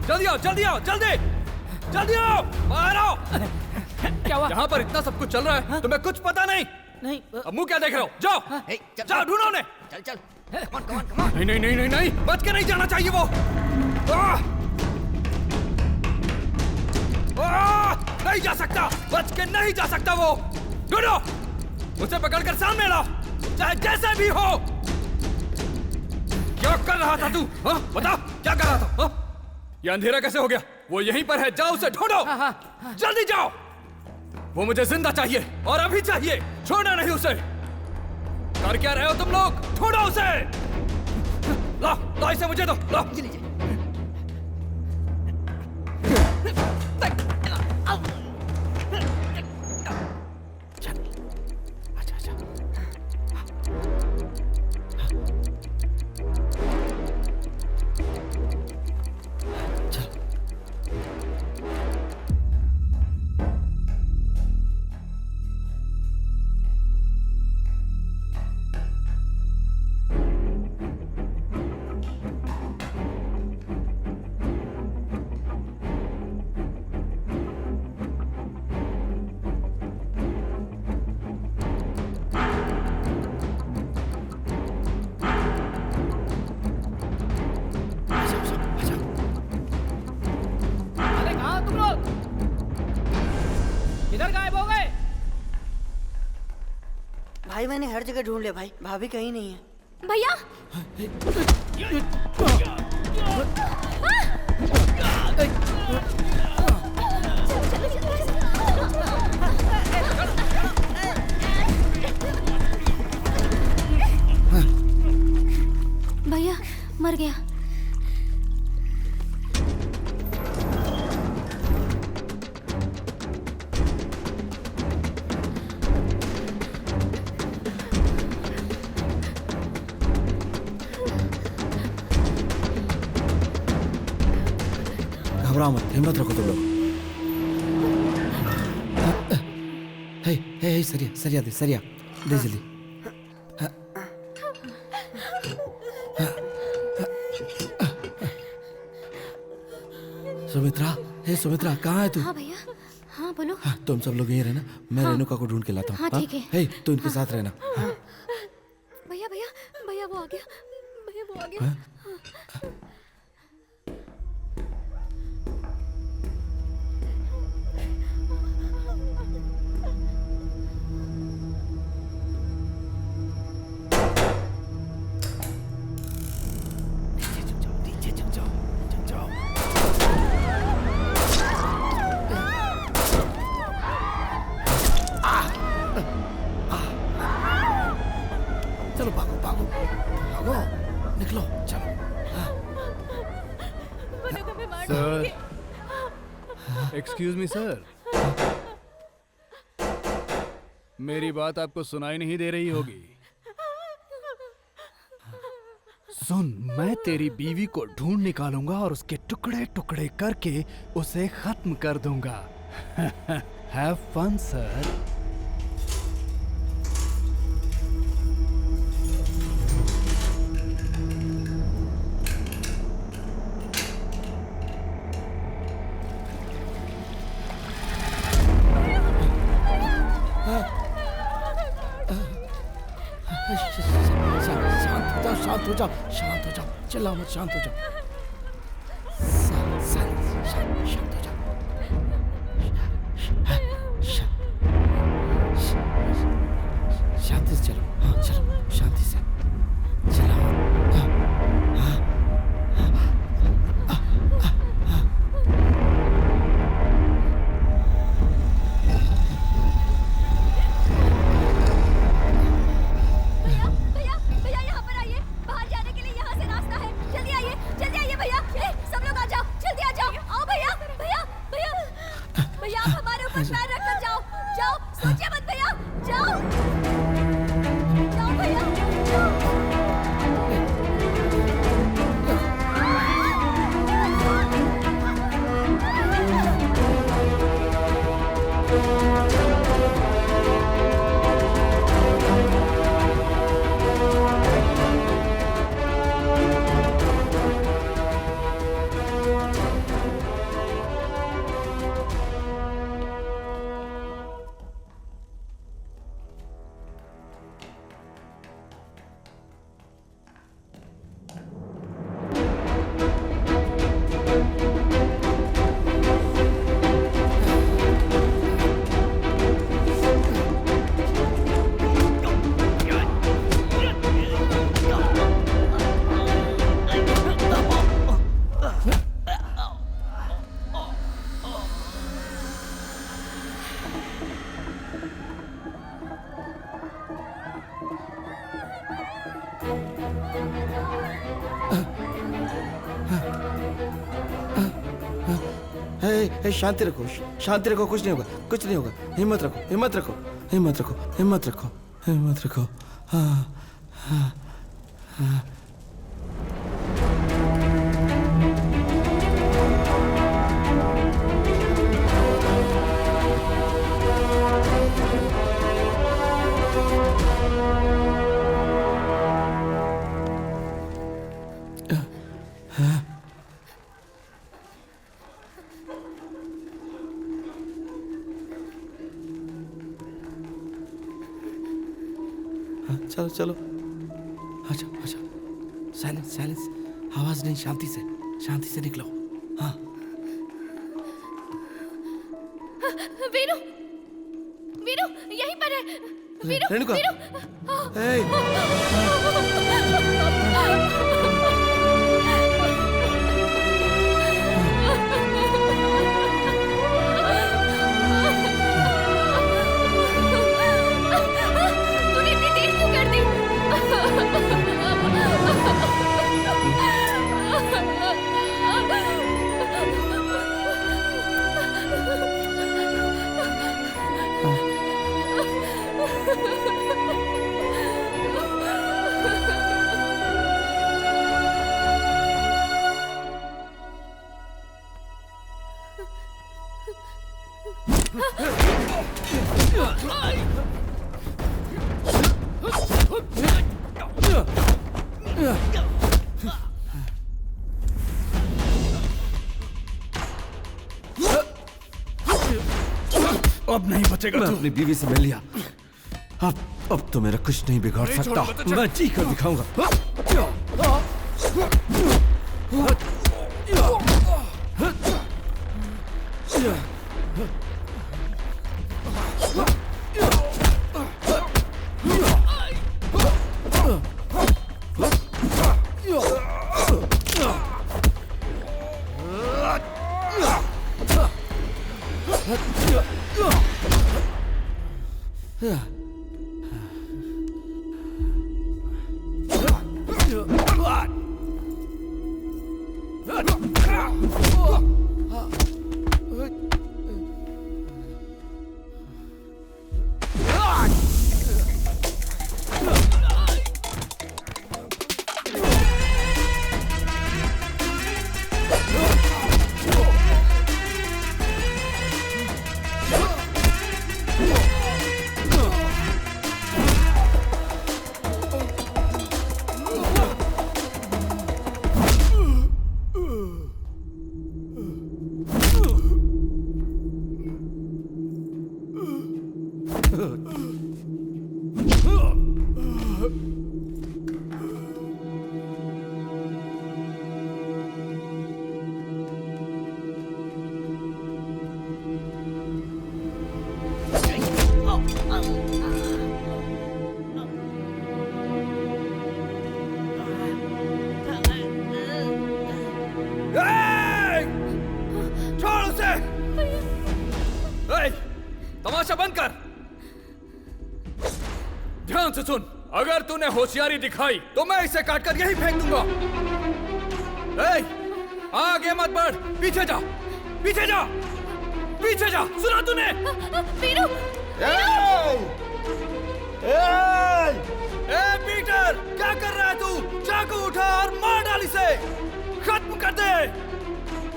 जल्दी आओ, बाहर आओ। क्या हुआ? यहाँ पर इतना सब कुछ चल रहा है, तुम्हें कुछ पता नहीं? नहीं। अब मुंह क्या देख रहे हो? जाओ ढूंढो उन्हें। चल कमान। नहीं, बच के नहीं जाना चाहिए वो। नहीं जा सकता, बच के नहीं जा सकता वो। ढूंढो, उसे पकड़कर सामने लाओ, चाहे जैसे भी हो। क्या कर रहा था तू? बता, क्या कर रहा था? ये अंधेरा कैसे हो गया? वो यहीं पर है, जाओ उसे ढूंढो। जल्दी जाओ। वो मुझे जिंदा चाहिए और अभी चाहिए, छोड़ना नहीं उसे। कर क्या रहे हो तुम लोग? ढूंढो उसे। ला इसे मुझे दो। ला। भाई मैंने हर जगह ढूंढ लिया भाई, भाभी कहीं नहीं है। भैया भैया मर गया। घबराओ मत, हिम्मत रखो तुम लोग। हे हे हे सरिया सरिया दे जल्दी। सुमित्रा, हे सुमित्रा, कहाँ है तू? हाँ भैया, हाँ बोलो। हाँ, तुम सब लोग यहीं रहना, मैं रेणुका को ढूंढ के लाता हूँ। हाँ ठीक है। हे तू इनके साथ रहना। भैया भैया भैया वो आ गया, भैया वो आ गया। चलो भागो भागो भागो, निकलो चलो। सर, एक्सक्यूज मी सर, मेरी बात आपको सुनाई नहीं दे रही होगी। सुन, मैं तेरी बीवी को ढूंढ निकालूंगा और उसके टुकड़े टुकड़े करके उसे खत्म कर दूंगा। Have fun sir. शांत हो जाओ, चिल्लाओ मत, शांत हो जाओ। शांत हो जाओ। शांति से चलो, हाँ चलो, शांति से चलाओ। शांति रखो, शांति रखो, कुछ नहीं होगा, कुछ नहीं होगा। हिम्मत रखो, हिम्मत रखो, हिम्मत रखो, हिम्मत रखो, हिम्मत रखो। हाँ हाँ हाँ। चलो चलो, अच्छा अच्छा, साइलेंस साइलेंस, आवाज नहीं, शांति से निकलो। हाँ वीरू, वीरू यहीं पर है, रेणुका तूने इतनी देर क्यों कर दी? अब नहीं बचेगा मैं तू। अपनी बीवी से मिल लिया। अब तो मेरा कुछ नहीं बिगाड़ नहीं सकता। छोड़ूंगा तुझे। मैं जी कर दिखाऊंगा। छोड़ उसे। तमाशा बंद कर। ध्यान से सुन, अगर तूने होशियारी दिखाई तो मैं इसे काटकर यहीं फेंक दूंगा। आगे मत बढ़, पीछे जा, पीछे जा, पीछे जा। सुना तूने? वीरू! पीटर, क्या कर रहा है तू? चाकू उठा और मार डाल इसे। खत्म कर दे,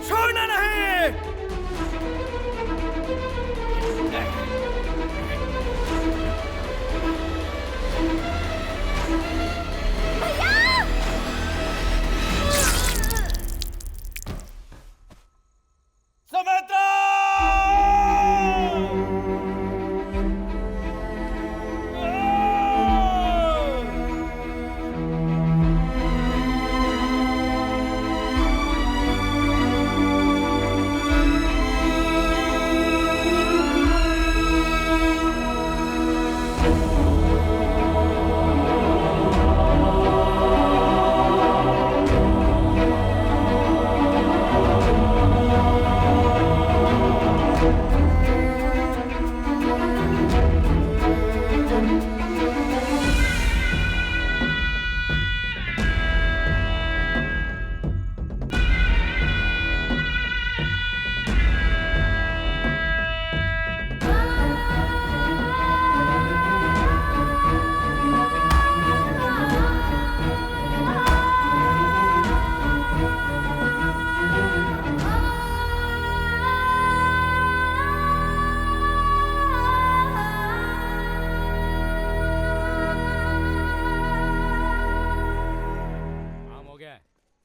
छोड़ना नहीं।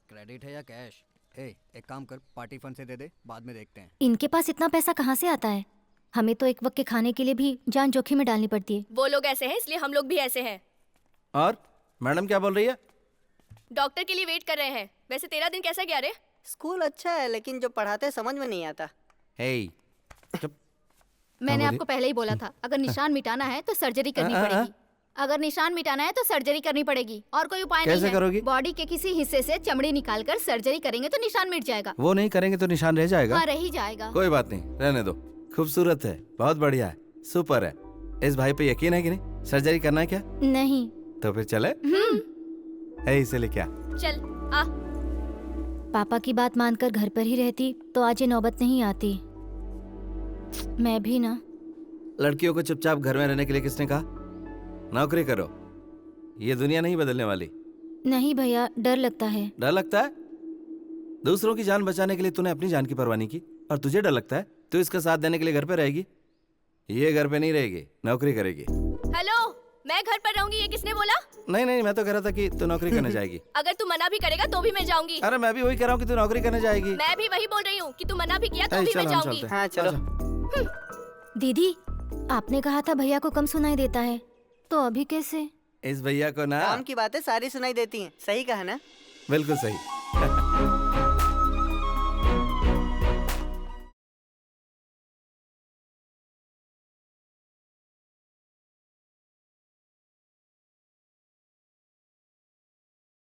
क्रेडिट है या कैश? एक काम कर, पार्टी फंड से दे दे, बाद में देखते हैं। इनके पास इतना पैसा कहाँ से आता है? हमें तो एक वक्त के खाने के लिए भी जान जोखिम में डालनी पड़ती है। वो लोग ऐसे हैं इसलिए हम लोग भी ऐसे हैं। और मैडम क्या बोल रही है? डॉक्टर के लिए वेट कर रहे हैं। वैसे तेरा दिन कैसा गया रे? स्कूल अच्छा है लेकिन जो पढ़ाते समझ में नहीं आता। हे चुप। मैंने आपको पहले ही बोला था, अगर निशान मिटाना है तो सर्जरी करनी पड़ेगी। अगर निशान मिटाना है तो सर्जरी करनी पड़ेगी, और कोई उपाय नहीं है। करोगी? बॉडी के किसी हिस्से से चमड़ी निकालकर सर्जरी करेंगे तो निशान मिट जाएगा। वो नहीं करेंगे तो निशान रह जाएगा। हाँ, रह ही जाएगा। कोई बात नहीं, रहने दो। खूबसूरत है, बहुत बढ़िया है, सुपर है। इस भाई पे यकीन है कि नहीं? सर्जरी करना है क्या? नहीं। तो फिर चले। इसे ले क्या? चल आ। पापा की बात मानकर घर पर ही रहती तो आज ये नौबत नहीं आती। मैं भी ना। लड़कियों को चुपचाप घर में रहने के लिए किसने कहा? नौकरी करो, ये दुनिया नहीं बदलने वाली। नहीं भैया, डर लगता है। डर लगता है? दूसरों की जान बचाने के लिए तूने अपनी जान की परवाह नहीं की, और तुझे डर लगता है तू इसका साथ देने के लिए घर पे रहेगी? ये घर पे नहीं रहेगी, नौकरी करेगी। हेलो, मैं घर पर रहूंगी, ये किसने बोला? नहीं नहीं, मैं तो कह रहा था कि तू नौकरी करने जाएगी। अगर तू मना भी करेगा तो भी मैं जाऊंगी। अरे मैं भी वही कह रहा हूँ कि तू नौकरी करने जाएगी। मैं भी वही बोल रही हूँ कि तू मना भी किया तो भी मैं जाऊंगी। हाँ चलो। दीदी, आपने कहा था भैया को कम सुनाई देता है, तो अभी कैसे? इस भैया को ना काम की बातें सारी सुनाई देती हैं। सही कहा ना? बिल्कुल सही।